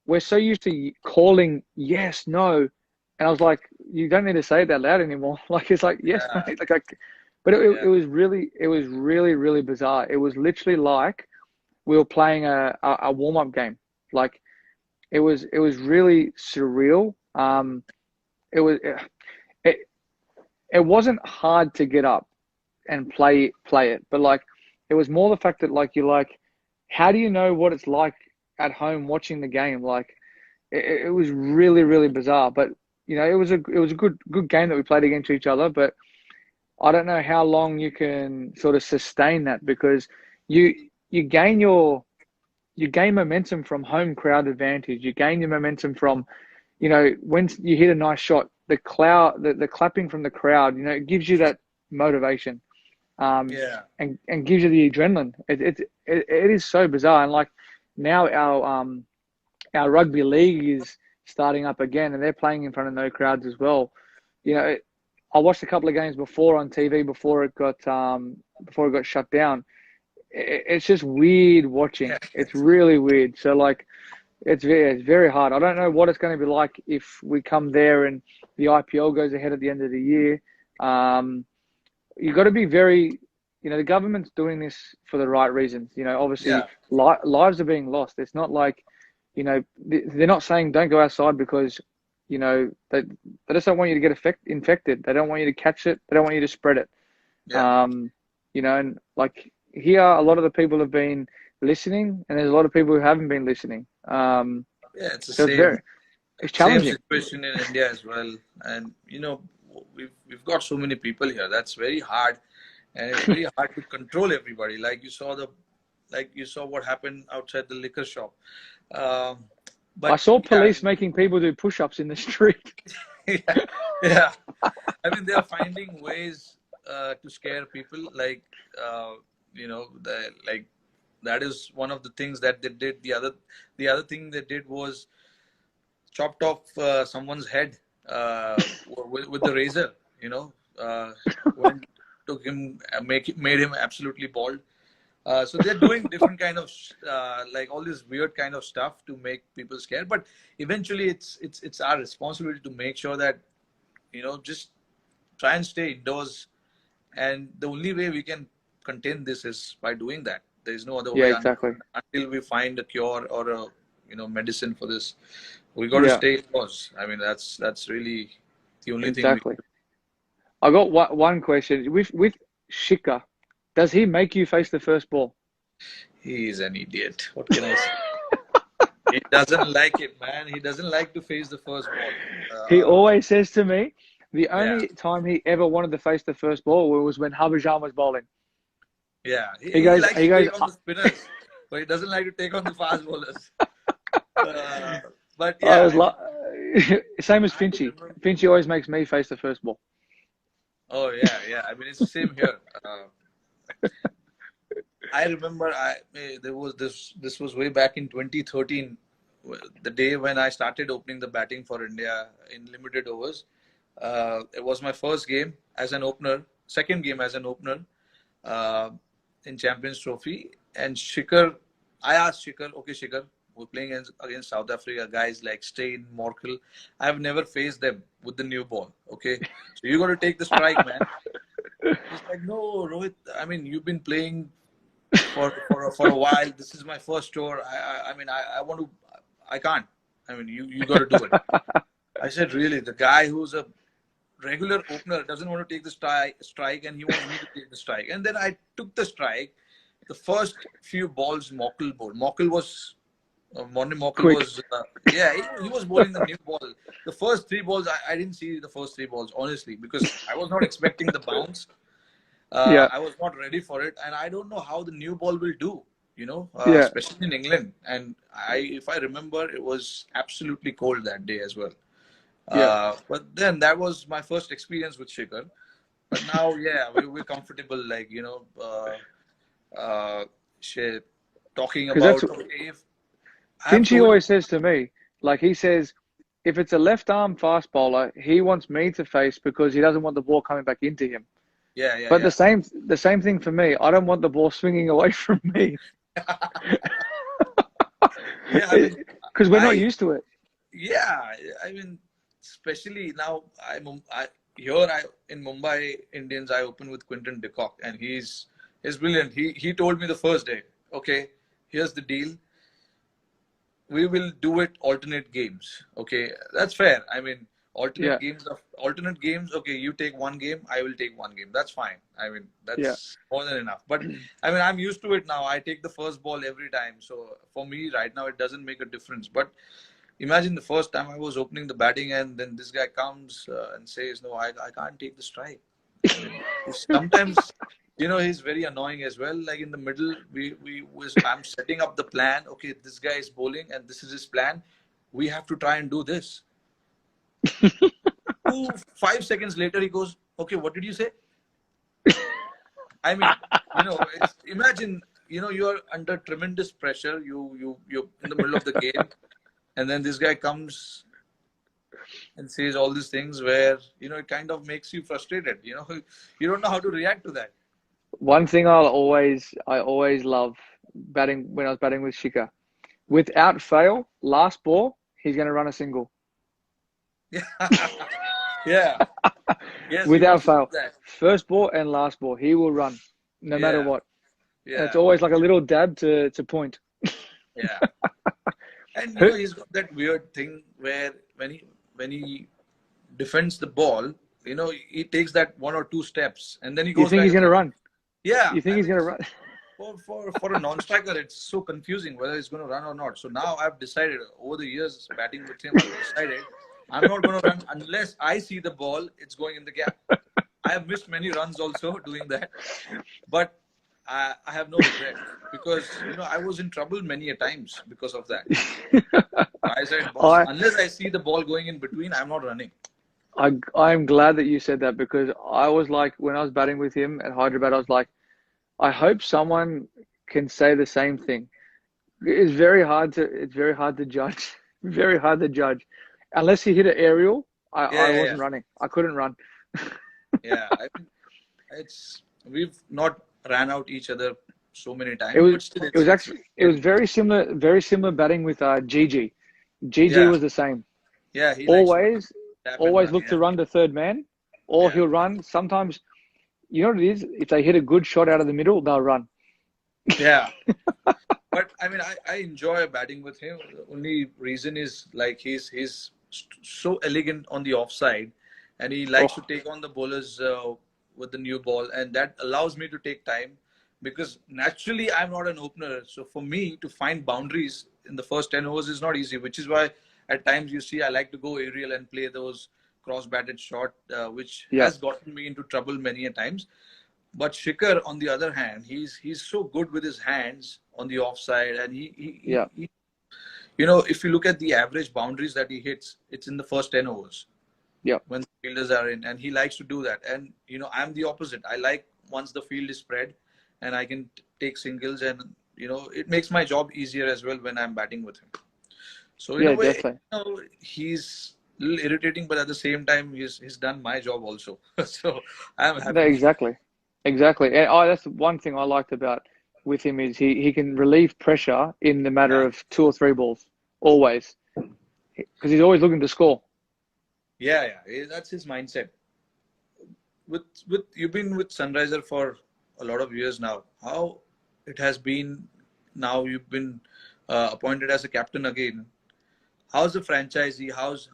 we're so used to calling yes, no, and I was like, you don't need to say it that loud anymore. Like, it's like yes, yeah, mate. But yeah, it was really really bizarre. It was literally like we were playing a warm up game. Like, it was really surreal. It was it, it wasn't hard to get up and play it, but like, it was more the fact that, like, you're like, how do you know what it's like at home watching the game? Like, it was really really bizarre. But it was a good game that we played against each other. But I don't know how long you can sort of sustain that, because you you gain your you gain momentum from home crowd advantage. You gain your momentum from, when you hit a nice shot, the clapping from the crowd, it gives you that motivation, yeah, and gives you the adrenaline. It is so bizarre. And like, now our rugby league is starting up again, and they're playing in front of no crowds as well. You know, I watched a couple of games before on TV before it got shut down. It's just weird watching. Yeah, It's really weird. So like, it's very hard. I don't know what it's going to be like if we come there and the IPL goes ahead at the end of the year. You got to be very, the government's doing this for the right reasons. Obviously, yeah, lives are being lost. It's not like, they're not saying don't go outside because, they just don't want you to get infected. They don't want you to catch it. They don't want you to spread it. yeah, And like here, a lot of the people have been listening, and there's a lot of people who haven't been listening. yeah. It's the So it's same challenging. situation in India as well. And we've got so many people here. That's very hard, and it's very hard to control everybody. Like you saw what happened outside the liquor shop. Um, I but saw yeah, police making people do push-ups in the street. yeah, yeah. I mean, they're finding ways to scare people. Like like that is one of the things that they did. The other thing they did was chopped off someone's head with the razor. When took him, made him absolutely bald. So they're doing different kind of like all this weird kind of stuff to make people scared. But eventually, it's our responsibility to make sure that just try and stay indoors. And the only way we can contain this is by doing that. There is no other Yeah, way exactly. until we find a cure or a medicine for this. We got to Yeah, stay indoors. I mean, that's really the only thing we. exactly. I got one question with Shika. Does he make you face the first ball? He's an idiot. What can I say? He doesn't like it, man. He doesn't like to face the first ball. He always says to me, the Yeah, only time he ever wanted to face the first ball was when Harbhajan was bowling. yeah. He, He he goes, likes he to goes, take on the spinners, but he doesn't like to take on the fast bowlers. Uh, but I yeah, was I mean, like, same as I Finchy. remember. Finchy always makes me face the first ball. Oh yeah, yeah. I mean, it's the same here. I remember there was this was way back in 2013, the day when I started opening the batting for India in limited overs. It was my first game as an opener, second game as an opener uh, in Champions Trophy. And I asked Shikhar, okay, Shikhar, we're playing against South Africa, guys like Steyn, Morkel. I've never faced them with the new ball. Okay, so you got to take the strike, man. He's like, no, Rohit. I mean, you've been playing for a while. This is my first tour. I mean, I want to. I can't. I mean, you got to do it. I said, really? The guy who's a regular opener doesn't want to take the strike, and he wants me to take the strike. And then I took the strike. The first few balls, Morkel bowled. Morkel was Morning Morkel Quick. was yeah, he was bowling the new ball. The first three balls, I didn't see the first three balls honestly because I was not expecting the bounce. Yeah, I was not ready for it, and I don't know how the new ball will do. yeah, Especially in England. And if I remember, it was absolutely cold that day as well. yeah. But then that was my first experience with Shikhar. But now, yeah, we're comfortable, like shit, talking Because that's about okay, if I have Finchy told him, always says to me, like he says, if it's a left arm fast bowler, he wants me to face because he doesn't want the ball coming back into him. yeah, yeah, But yeah, the same thing for me. I don't want the ball swinging away from me yeah. I mean, because we're not I used to it. yeah, I mean, especially now, I in Mumbai Indians, I open with Quinton de Kock, and he's brilliant. He told me the first day, okay, here's the deal. We will do it alternate games. Okay, that's fair. I mean, Yeah, alternate games. Okay, you take one game, I will take one game. That's fine. I mean, yeah, that's more than enough. But I mean, I'm used to it now. I take the first ball every time. So for me, right now, it doesn't make a difference. But imagine the first time I was opening the batting, and then this guy comes and says, "No, I can't take the strike." I mean, sometimes he's very annoying as well. Like in the middle, I'm setting up the plan. Okay, this guy is bowling, and this is his plan. We have to try and do this. 5 seconds later, he goes, "Okay, what did you say?" I mean, imagine, you're under tremendous pressure. You're in the middle of the game, and then this guy comes and says all these things where, it kind of makes you frustrated. You don't know how to react to that. One thing I always love batting when I was batting with Shika. Without fail, last ball, he's going to run a single. Yeah. Yes, he Without wants to do fail, that. first ball and last ball, he will run no matter Yeah. what. And it's Yeah. always like a little dab to point. Yeah. And Who, he's got that weird thing where when he defends the ball, he takes that one or two steps and then he you goes think back he's going to again. run? Yeah, You think I he's mean, going to run? for a non-striker, it's so confusing whether he's going to run or not. So now I've decided, over the years batting with him, I've decided I'm not going to run unless I see the ball. It's going in the gap. I have missed many runs also doing that, but I have no regret because I was in trouble many a times because of that. I said, boss, I, unless I see the ball going in between, I'm not running. I'm glad that you said that because I was like, when I was batting with him at Hyderabad, I was like, I hope someone can say the same thing. It's very hard to judge. Very hard to judge. Unless he hit an aerial, Yeah, I yeah, yeah. wasn't running. I couldn't run. Yeah, I mean, we've not ran out each other so many It times, was but still, it was it's actually it was very similar batting with Gigi. Gigi yeah, was the same. yeah. He likes to Always tap and always run. look Yeah, to run to third man, or yeah, he'll run. Sometimes you know what it is? If they hit a good shot out of the middle, they'll run. yeah. But I mean, I enjoy batting with him. The only reason is like he's so elegant on the offside, and he likes to Oh, take on the bowlers with the new ball, and that allows me to take time because naturally I'm not an opener. So for me to find boundaries in the first 10 overs is not easy, which is why at times you see I like to go aerial and play those cross-batted shot, which yeah, has gotten me into trouble many a times. But Shikhar, on the other hand, he's so good with his hands on the offside, and yeah, if you look at the average boundaries that he hits, it's in the first 10 overs yeah, when the fielders are in, and he likes to do that. And I'm the opposite. I like once the field is spread, and I can take singles, and it makes my job easier as well when I'm batting with him. So in a yeah, way, definitely. he's a little irritating, but at the same time, he's done my job also. So I'm No, happy. exactly, exactly. And that's one thing I liked about with him is he can relieve pressure in the matter Yeah. of two or three balls, always, because he's always looking to score. Yeah, yeah, that's his mindset. With you've been with Sunriser for a lot of years now. How it has been now you've been appointed as a captain again. How's the franchisee? How's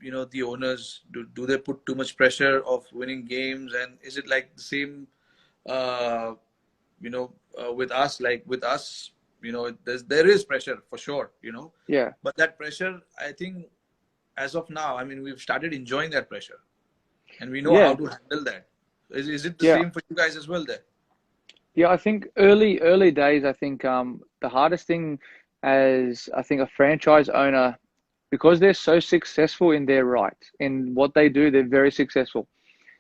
the owners? Do they put too much pressure of winning games? And is it like the same? Uh, with us, like with us, there is pressure for sure. Yeah, But that pressure, I think, as of now, I mean, we've started enjoying that pressure and we know how yeah, to handle that. Is it the yeah. same for you guys as well there? Yeah, I think early days, I think the hardest thing as I think a franchise owner, because they're so successful in their right, in what they do, they're very successful.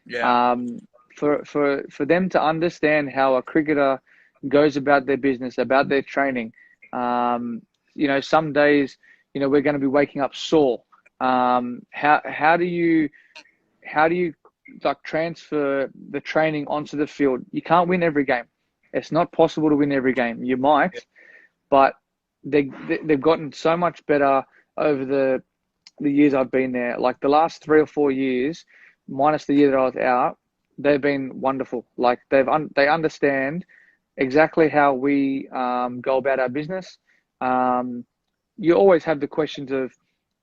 Yeah, Um, for them to understand how a cricketer goes about their business, about their training. Um, some days, we're going to be waking up sore. How do you like transfer the training onto the field? You can't win every game. It's not possible to win every game. You yeah, might, but they've gotten so much better over the years I've been there. Like the last 3 or 4 years, minus the year that I was out, they've been wonderful. Like they understand exactly how we go about our business. Um, you always have the questions of,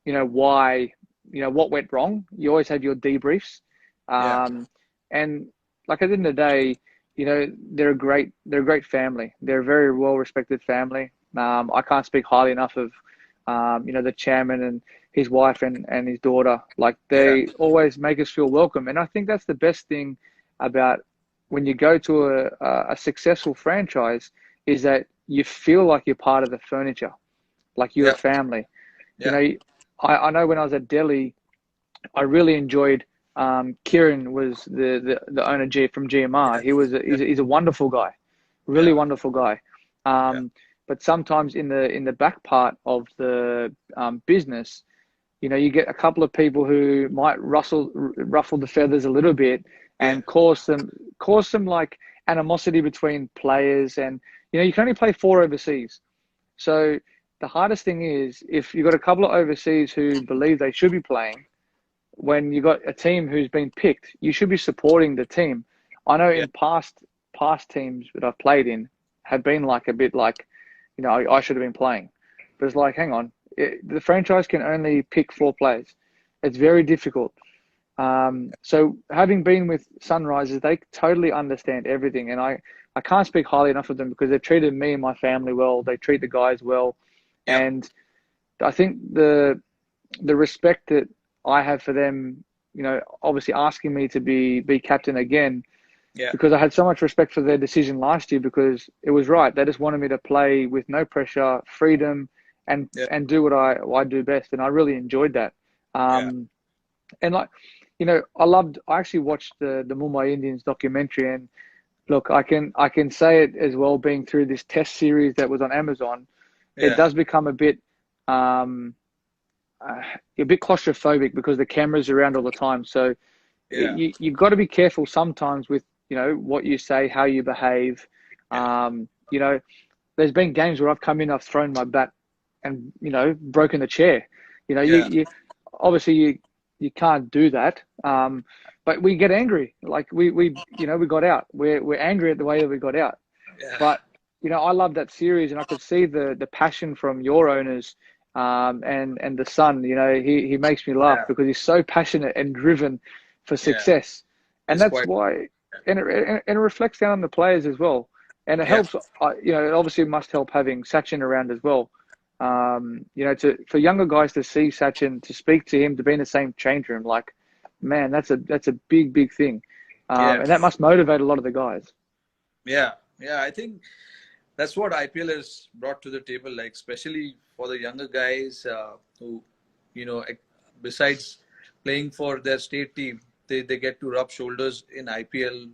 why, what went wrong. You always have your debriefs, yeah, um, and like at the end of the day, they're a great family. They're a very well respected family. I can't speak highly enough of, the chairman and his wife and his daughter. Like yeah, they always make us feel welcome, and I think that's the best thing about when you go to a successful franchise is that you feel like you're part of the furniture, like you're a yeah, family. You yeah, know, I know when I was at Delhi, I really enjoyed. Kieran was the owner from GMR. yeah, He's a wonderful guy, really yeah, wonderful guy. yeah, But sometimes in the back part of the business, you get a couple of people who might ruffle the feathers a little bit Yeah. and cause some like animosity between players. And you can only play four overseas. So the hardest thing is if you've got a couple of overseas who believe they should be playing, when you got a team who's been picked, you should be supporting the team. I know Yeah. in past teams that I've played in have been like a bit like, I should have been playing. But it's like, hang on, the franchise can only pick four players. It's very difficult. So having been with Sunrisers, they totally understand everything, and I can't speak highly enough of them because they've treated me and my family well. They treat the guys well, Yeah. and I think the respect that I have for them, obviously asking me to be captain again, Yeah. because I had so much respect for their decision last year because it was right. They just wanted me to play with no pressure, freedom, and Yeah. and do what I do best, and I really enjoyed that. Yeah. And like, I actually watched the Mumbai Indians documentary, and look, I can say it as well, being through this test series that was on Amazon, it Yeah. does become um, a bit claustrophobic because the camera's around all the time. So Yeah. you've got to be careful sometimes with, what you say, how you behave. Yeah. There's been games where I've come in, I've thrown my bat and, broken the chair. Yeah. You obviously you can't do that. But we get angry. Like we got out. We're angry at the way that we got out. Yeah. But I love that series, and I could see the passion from your owners, and the son. He makes me laugh Yeah. because he's so passionate and driven for Yeah. success, and It's that's quite. why. And it reflects down on the players as well, and it Yeah. helps. It obviously must help having Sachin around as well. For younger guys to see Sachin, to speak to him, to be in the same change room, like, man, that's a big thing, Yeah. and that must motivate a lot of the guys. Yeah. Yeah. I think that's what IPL has brought to the table, like especially for the younger guys who, besides playing for their state team, they get to rub shoulders in IPL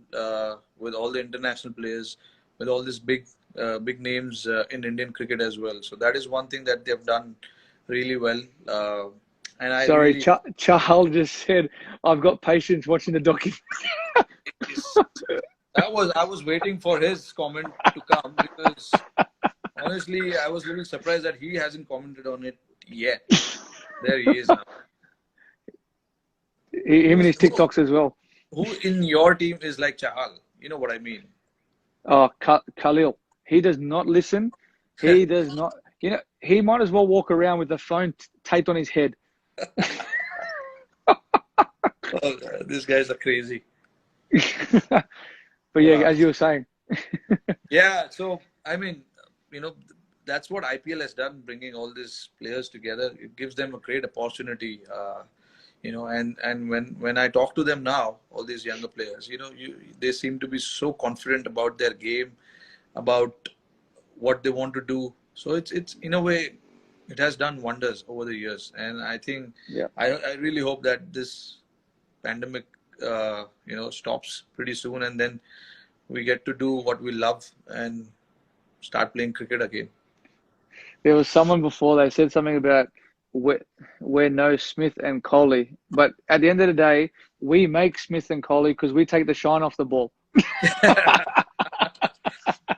with all the international players, with all these big names in Indian cricket as well. So that is one thing that they've done really well. And I Sorry, really Charles just said, I've got patience watching the documentary. I was waiting for his comment to come because honestly, I was a little surprised that he hasn't commented on it yet. There he is now. Him and Who's his TikToks as well. who in your team is like Chahal? You know what I mean? Oh, Khalil. He does not listen. He does not. He might as well walk around with the phone taped on his head. Oh, these guys are crazy. But yeah, Uh, as you were saying. yeah, so I mean, you know, that's what IPL has done, bringing all these players together. It gives them a great opportunity. And when I talk to them now, all these younger players, they seem to be so confident about their game, about what they want to do. So it's in a way, it has done wonders over the years. And I think Yeah. I really hope that this pandemic, stops pretty soon, and then we get to do what we love and start playing cricket again. There was someone before, they said something about we're no Smith and Kohli. But at the end of the day, we make Smith and Kohli because we take the shine off the ball.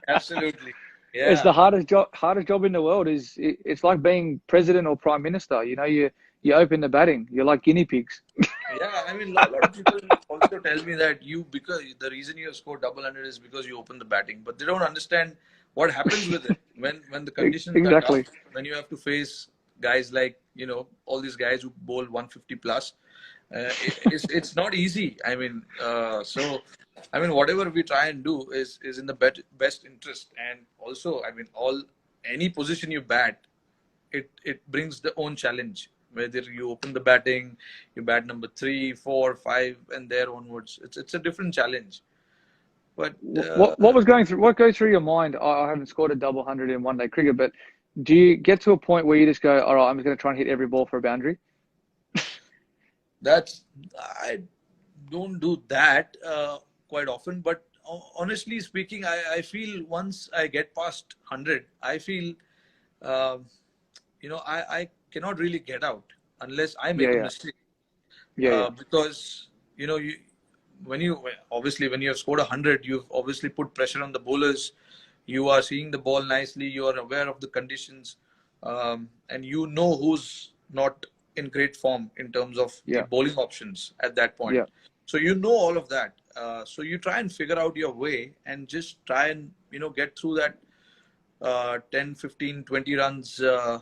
Absolutely. It's Yeah. the hardest job in the world. It's like being president or prime minister. You open the batting. You're like guinea pigs. Yeah. I mean, a lot of people also tell me that because the reason you have scored double hundred is because you open the batting, but they don't understand what happens with it when the conditions are tough, Exactly. when you have to face guys like, all these guys who bowl 150 plus. It's not easy. I mean, whatever we try and do is in the best interest. And also, I mean, any position you bat, it brings the own challenge. Whether you open the batting, you bat number 3, 4, 5, and there onwards, it's a different challenge. But What goes through your mind? I haven't scored a double hundred in one day cricket, but do you get to a point where you just go, all right, I'm just going to try and hit every ball for a boundary? I don't do that quite often. But honestly speaking, I feel once I get past 100, I feel, I cannot really get out unless I Yeah, make a yeah, mistake. yeah, yeah, Because when you obviously when you have scored 100, you've obviously put pressure on the bowlers. You are seeing the ball nicely. You are aware of the conditions, and you know who's not in great form in terms of the yeah, bowling options at that point. yeah, So you know all of that. So you try and figure out your way and just try and get through that 10, 15, 20 runs, uh,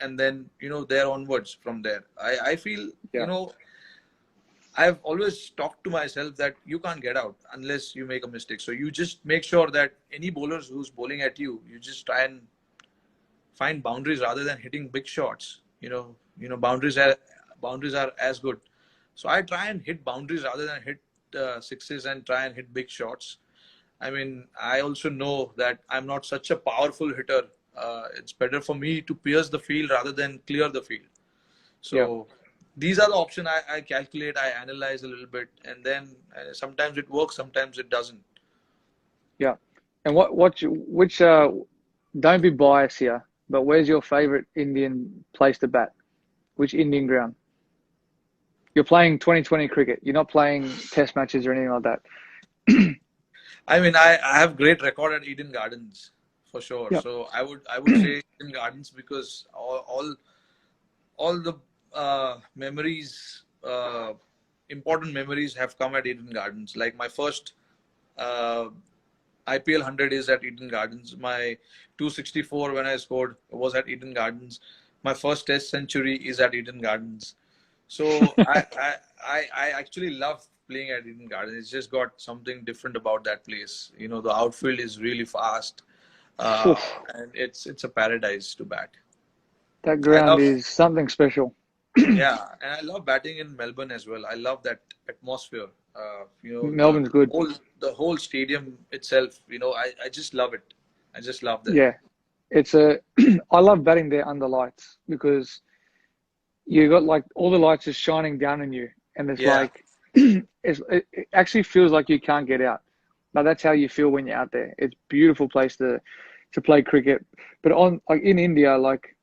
and then there onwards from there. I feel yeah, I've always talked to myself that you can't get out unless you make a mistake. So you just make sure that any bowlers who's bowling at you, you just try and find boundaries rather than hitting big shots. Boundaries are as good. So I try and hit boundaries rather than hit sixes and try and hit big shots. I mean, I also know that I'm not such a powerful hitter. It's better for me to pierce the field rather than clear the field. yeah, So these are the options I calculate, I analyze a little bit, and then sometimes it works, sometimes it doesn't. yeah. And which don't be biased here, but where's your favorite Indian place to bat? Which Indian ground? You're playing 2020 cricket. You're not playing test matches or anything like that. I mean, I have great record at Eden Gardens for sure. Yeah. So I would say Eden Gardens because all the memories, important memories have come at Eden Gardens. Like my first uh, IPL 100 is at Eden Gardens. My 264 when I scored was at Eden Gardens. My first Test century is at Eden Gardens. So I actually love playing at Eden Gardens. It's just got something different about that place. The outfield is really fast, uh, Oof, and it's a paradise to bat. that I ground love is something special. Yeah, and I love batting in Melbourne as well. I love that atmosphere. The Melbourne's good. whole stadium itself. I just love it. I just love that. Yeah. It's a I love batting there under lights because you got like all the lights just shining down on you, and it's Yeah, like it actually feels like you can't get out. But that's how you feel when you're out there. It's a beautiful place to play cricket. But on like in India, like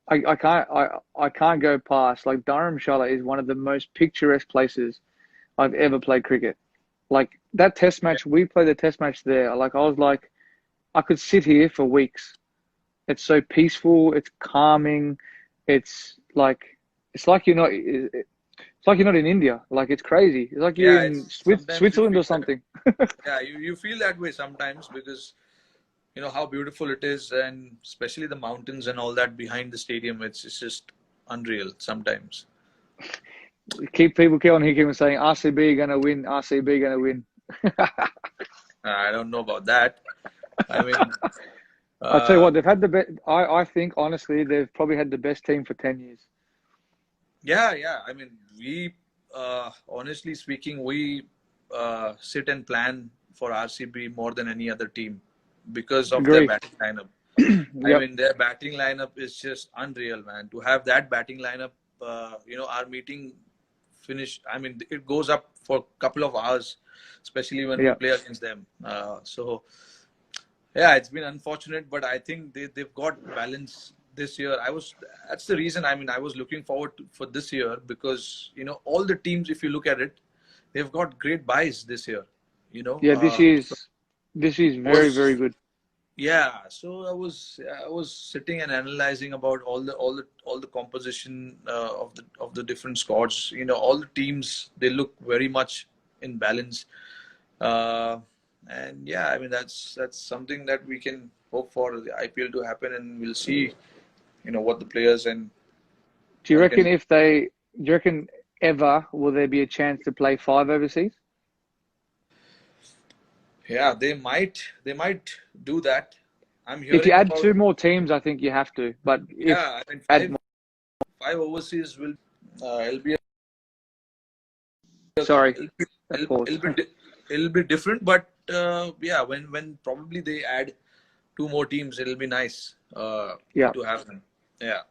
I can't go past like Dharamshala is one of the most picturesque places I've ever played cricket. Like that test yeah, match, we played the test match there. Like I was like, I could sit here for weeks. It's so peaceful. It's calming. It's like it's like you're not. It's like you're not in India. Like it's crazy. It's like you're yeah. in It's sometimes you Switzerland feel or that. something. Yeah, you feel that way sometimes because how beautiful it is, and especially the mountains and all that behind the stadium. It's just unreal sometimes. Keep on here, keep saying RCB gonna win. RCB gonna win. I don't know about that. I mean, I tell you uh, what, they've had the best. I think honestly, they've probably had the best team for 10 years. yeah, yeah. I mean, we honestly speaking, we sit and plan for RCB more than any other team because of their Agree. batting lineup. I Yep. mean, their batting lineup is just unreal, man. To have that batting lineup, our meeting finish. I mean, it goes up for a couple of hours, especially when we Yeah. play against them. So yeah, it's been unfortunate, but I think they've got balance this year. That's the reason. I mean, I was looking forward for this year because all the teams, if you look at it, they've got great buys this year. You know, Yeah. uh, so This is very very was good. yeah. So I was sitting and analyzing about all the composition of the different squads. All the teams they look very much in balance. Uh, and yeah, I mean that's something that we can hope for the IPL to happen, and we'll see, what the players and Do you all can reckon do. do you reckon ever will there be a chance to play five overseas? Yeah, they might do that. I'm If you hearing add about two more teams, I think you have to. But if yeah, I mean add five more, five overseas will it'll be sorry, it'll be, that it'll, pause. it'll be di- it'll be different, but yeah, when probably they add two more teams, it'll be nice Yeah, to have them. Yeah,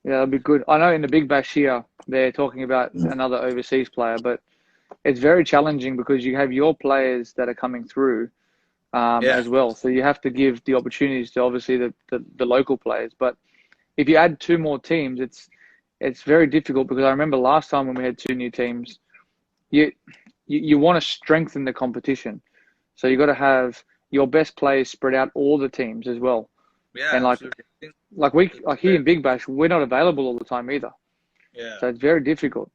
yeah, that'd be good. I know in the Big Bash here they're talking about another overseas player, but it's very challenging because you have your players that are coming through yeah, as well. So you have to give the opportunities to obviously the local players. But if you add two more teams, it's very difficult because I remember last time when we had two new teams, you you want to strengthen the competition. So you got to have your best players spread out all the teams as well. Yeah, And absolutely. I think like here in Big Bash, we're not available all the time either. yeah. So it's very difficult.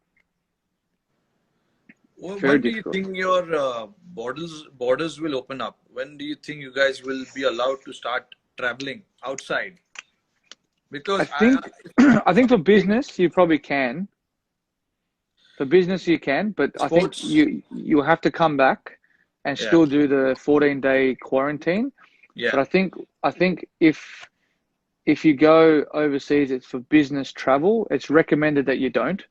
Very When do you difficult. think your borders will open up? When do you think you guys will be allowed to start traveling outside? I Because think I think for business you probably can. For business you can, but I think sports, you have to come back and yeah, still do the 14-day quarantine. yeah. But I think if you go overseas, it's for business travel. It's recommended that you don't,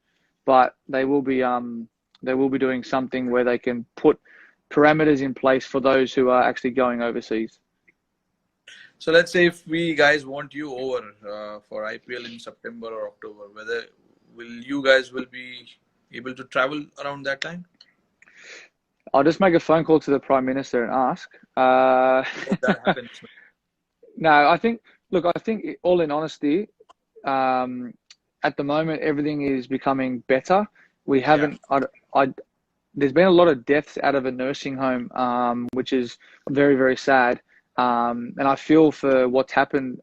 but they will be doing something where they can put parameters in place for those who are actually going overseas. So let's say if we guys want you over for IPL in September or October, whether will you guys will be able to travel around that time? I'll just make a phone call to the Prime Minister and ask. Hope that happens. No, look, I think all in honesty, um, at the moment, everything is becoming better. We Yeah, haven't, there's been a lot of deaths out of a nursing home, which is very, very sad. And I feel for what's happened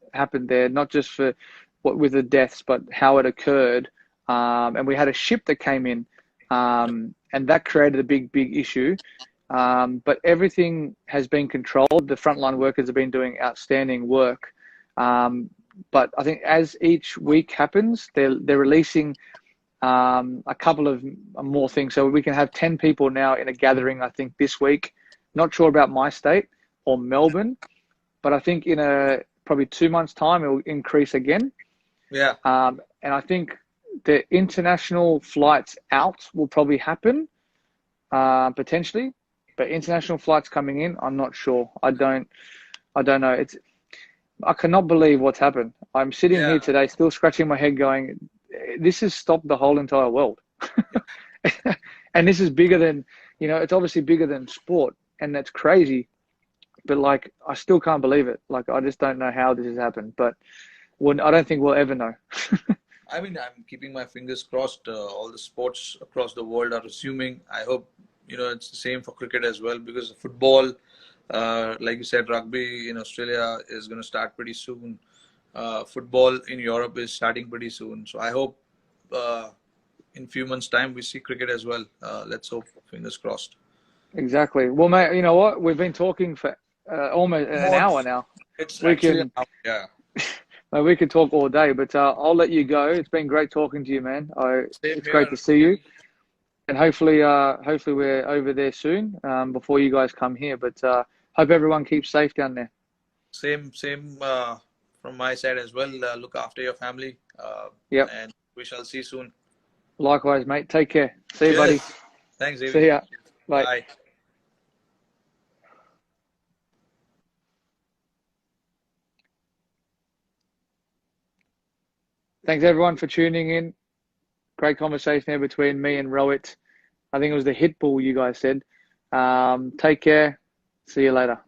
there, not just for what with the deaths, but how it occurred. And we had a ship that came in, and that created a big, big issue. But everything has been controlled. The frontline workers have been doing outstanding work. But I think as each week happens, they're releasing a couple of more things. So we can have 10 people now in a gathering, I think, this week. Not sure about my state or Melbourne, but I think in probably 2 months' time, it will increase again. yeah. And I think the international flights out will probably happen, potentially, but international flights coming in, I'm not sure. I don't know. I cannot believe what's happened. I'm sitting Yeah, here today, still scratching my head, going, "This has stopped the whole entire world," and this is bigger than, it's obviously bigger than sport, and that's crazy. But like, I still can't believe it. Like, I just don't know how this has happened. But I don't think we'll ever know. I mean, I'm keeping my fingers crossed. All the sports across the world are resuming. I hope it's the same for cricket as well, because football, like you said, rugby in Australia is going to start pretty soon. Football in Europe is starting pretty soon. So I hope in few months' time we see cricket as well. Let's hope. Fingers crossed. Exactly. Well, mate, you know what? We've been talking for almost an More, hour now. it's We actually can, yeah. we could talk all day, but I'll let you go. It's been great talking to you, man. Same It's great here. to see you, and hopefully we're over there soon, before you guys come here. But hope everyone keeps safe down there. Same from my side as well. Look after your family. Yep. And we shall see soon. Likewise, mate. Take care. See you, buddy. Cheers. Thanks, David. See ya. Bye. Bye. Thanks everyone for tuning in. Great conversation there between me and Rohit. I think it was the hit ball you guys said. Take care. See you later.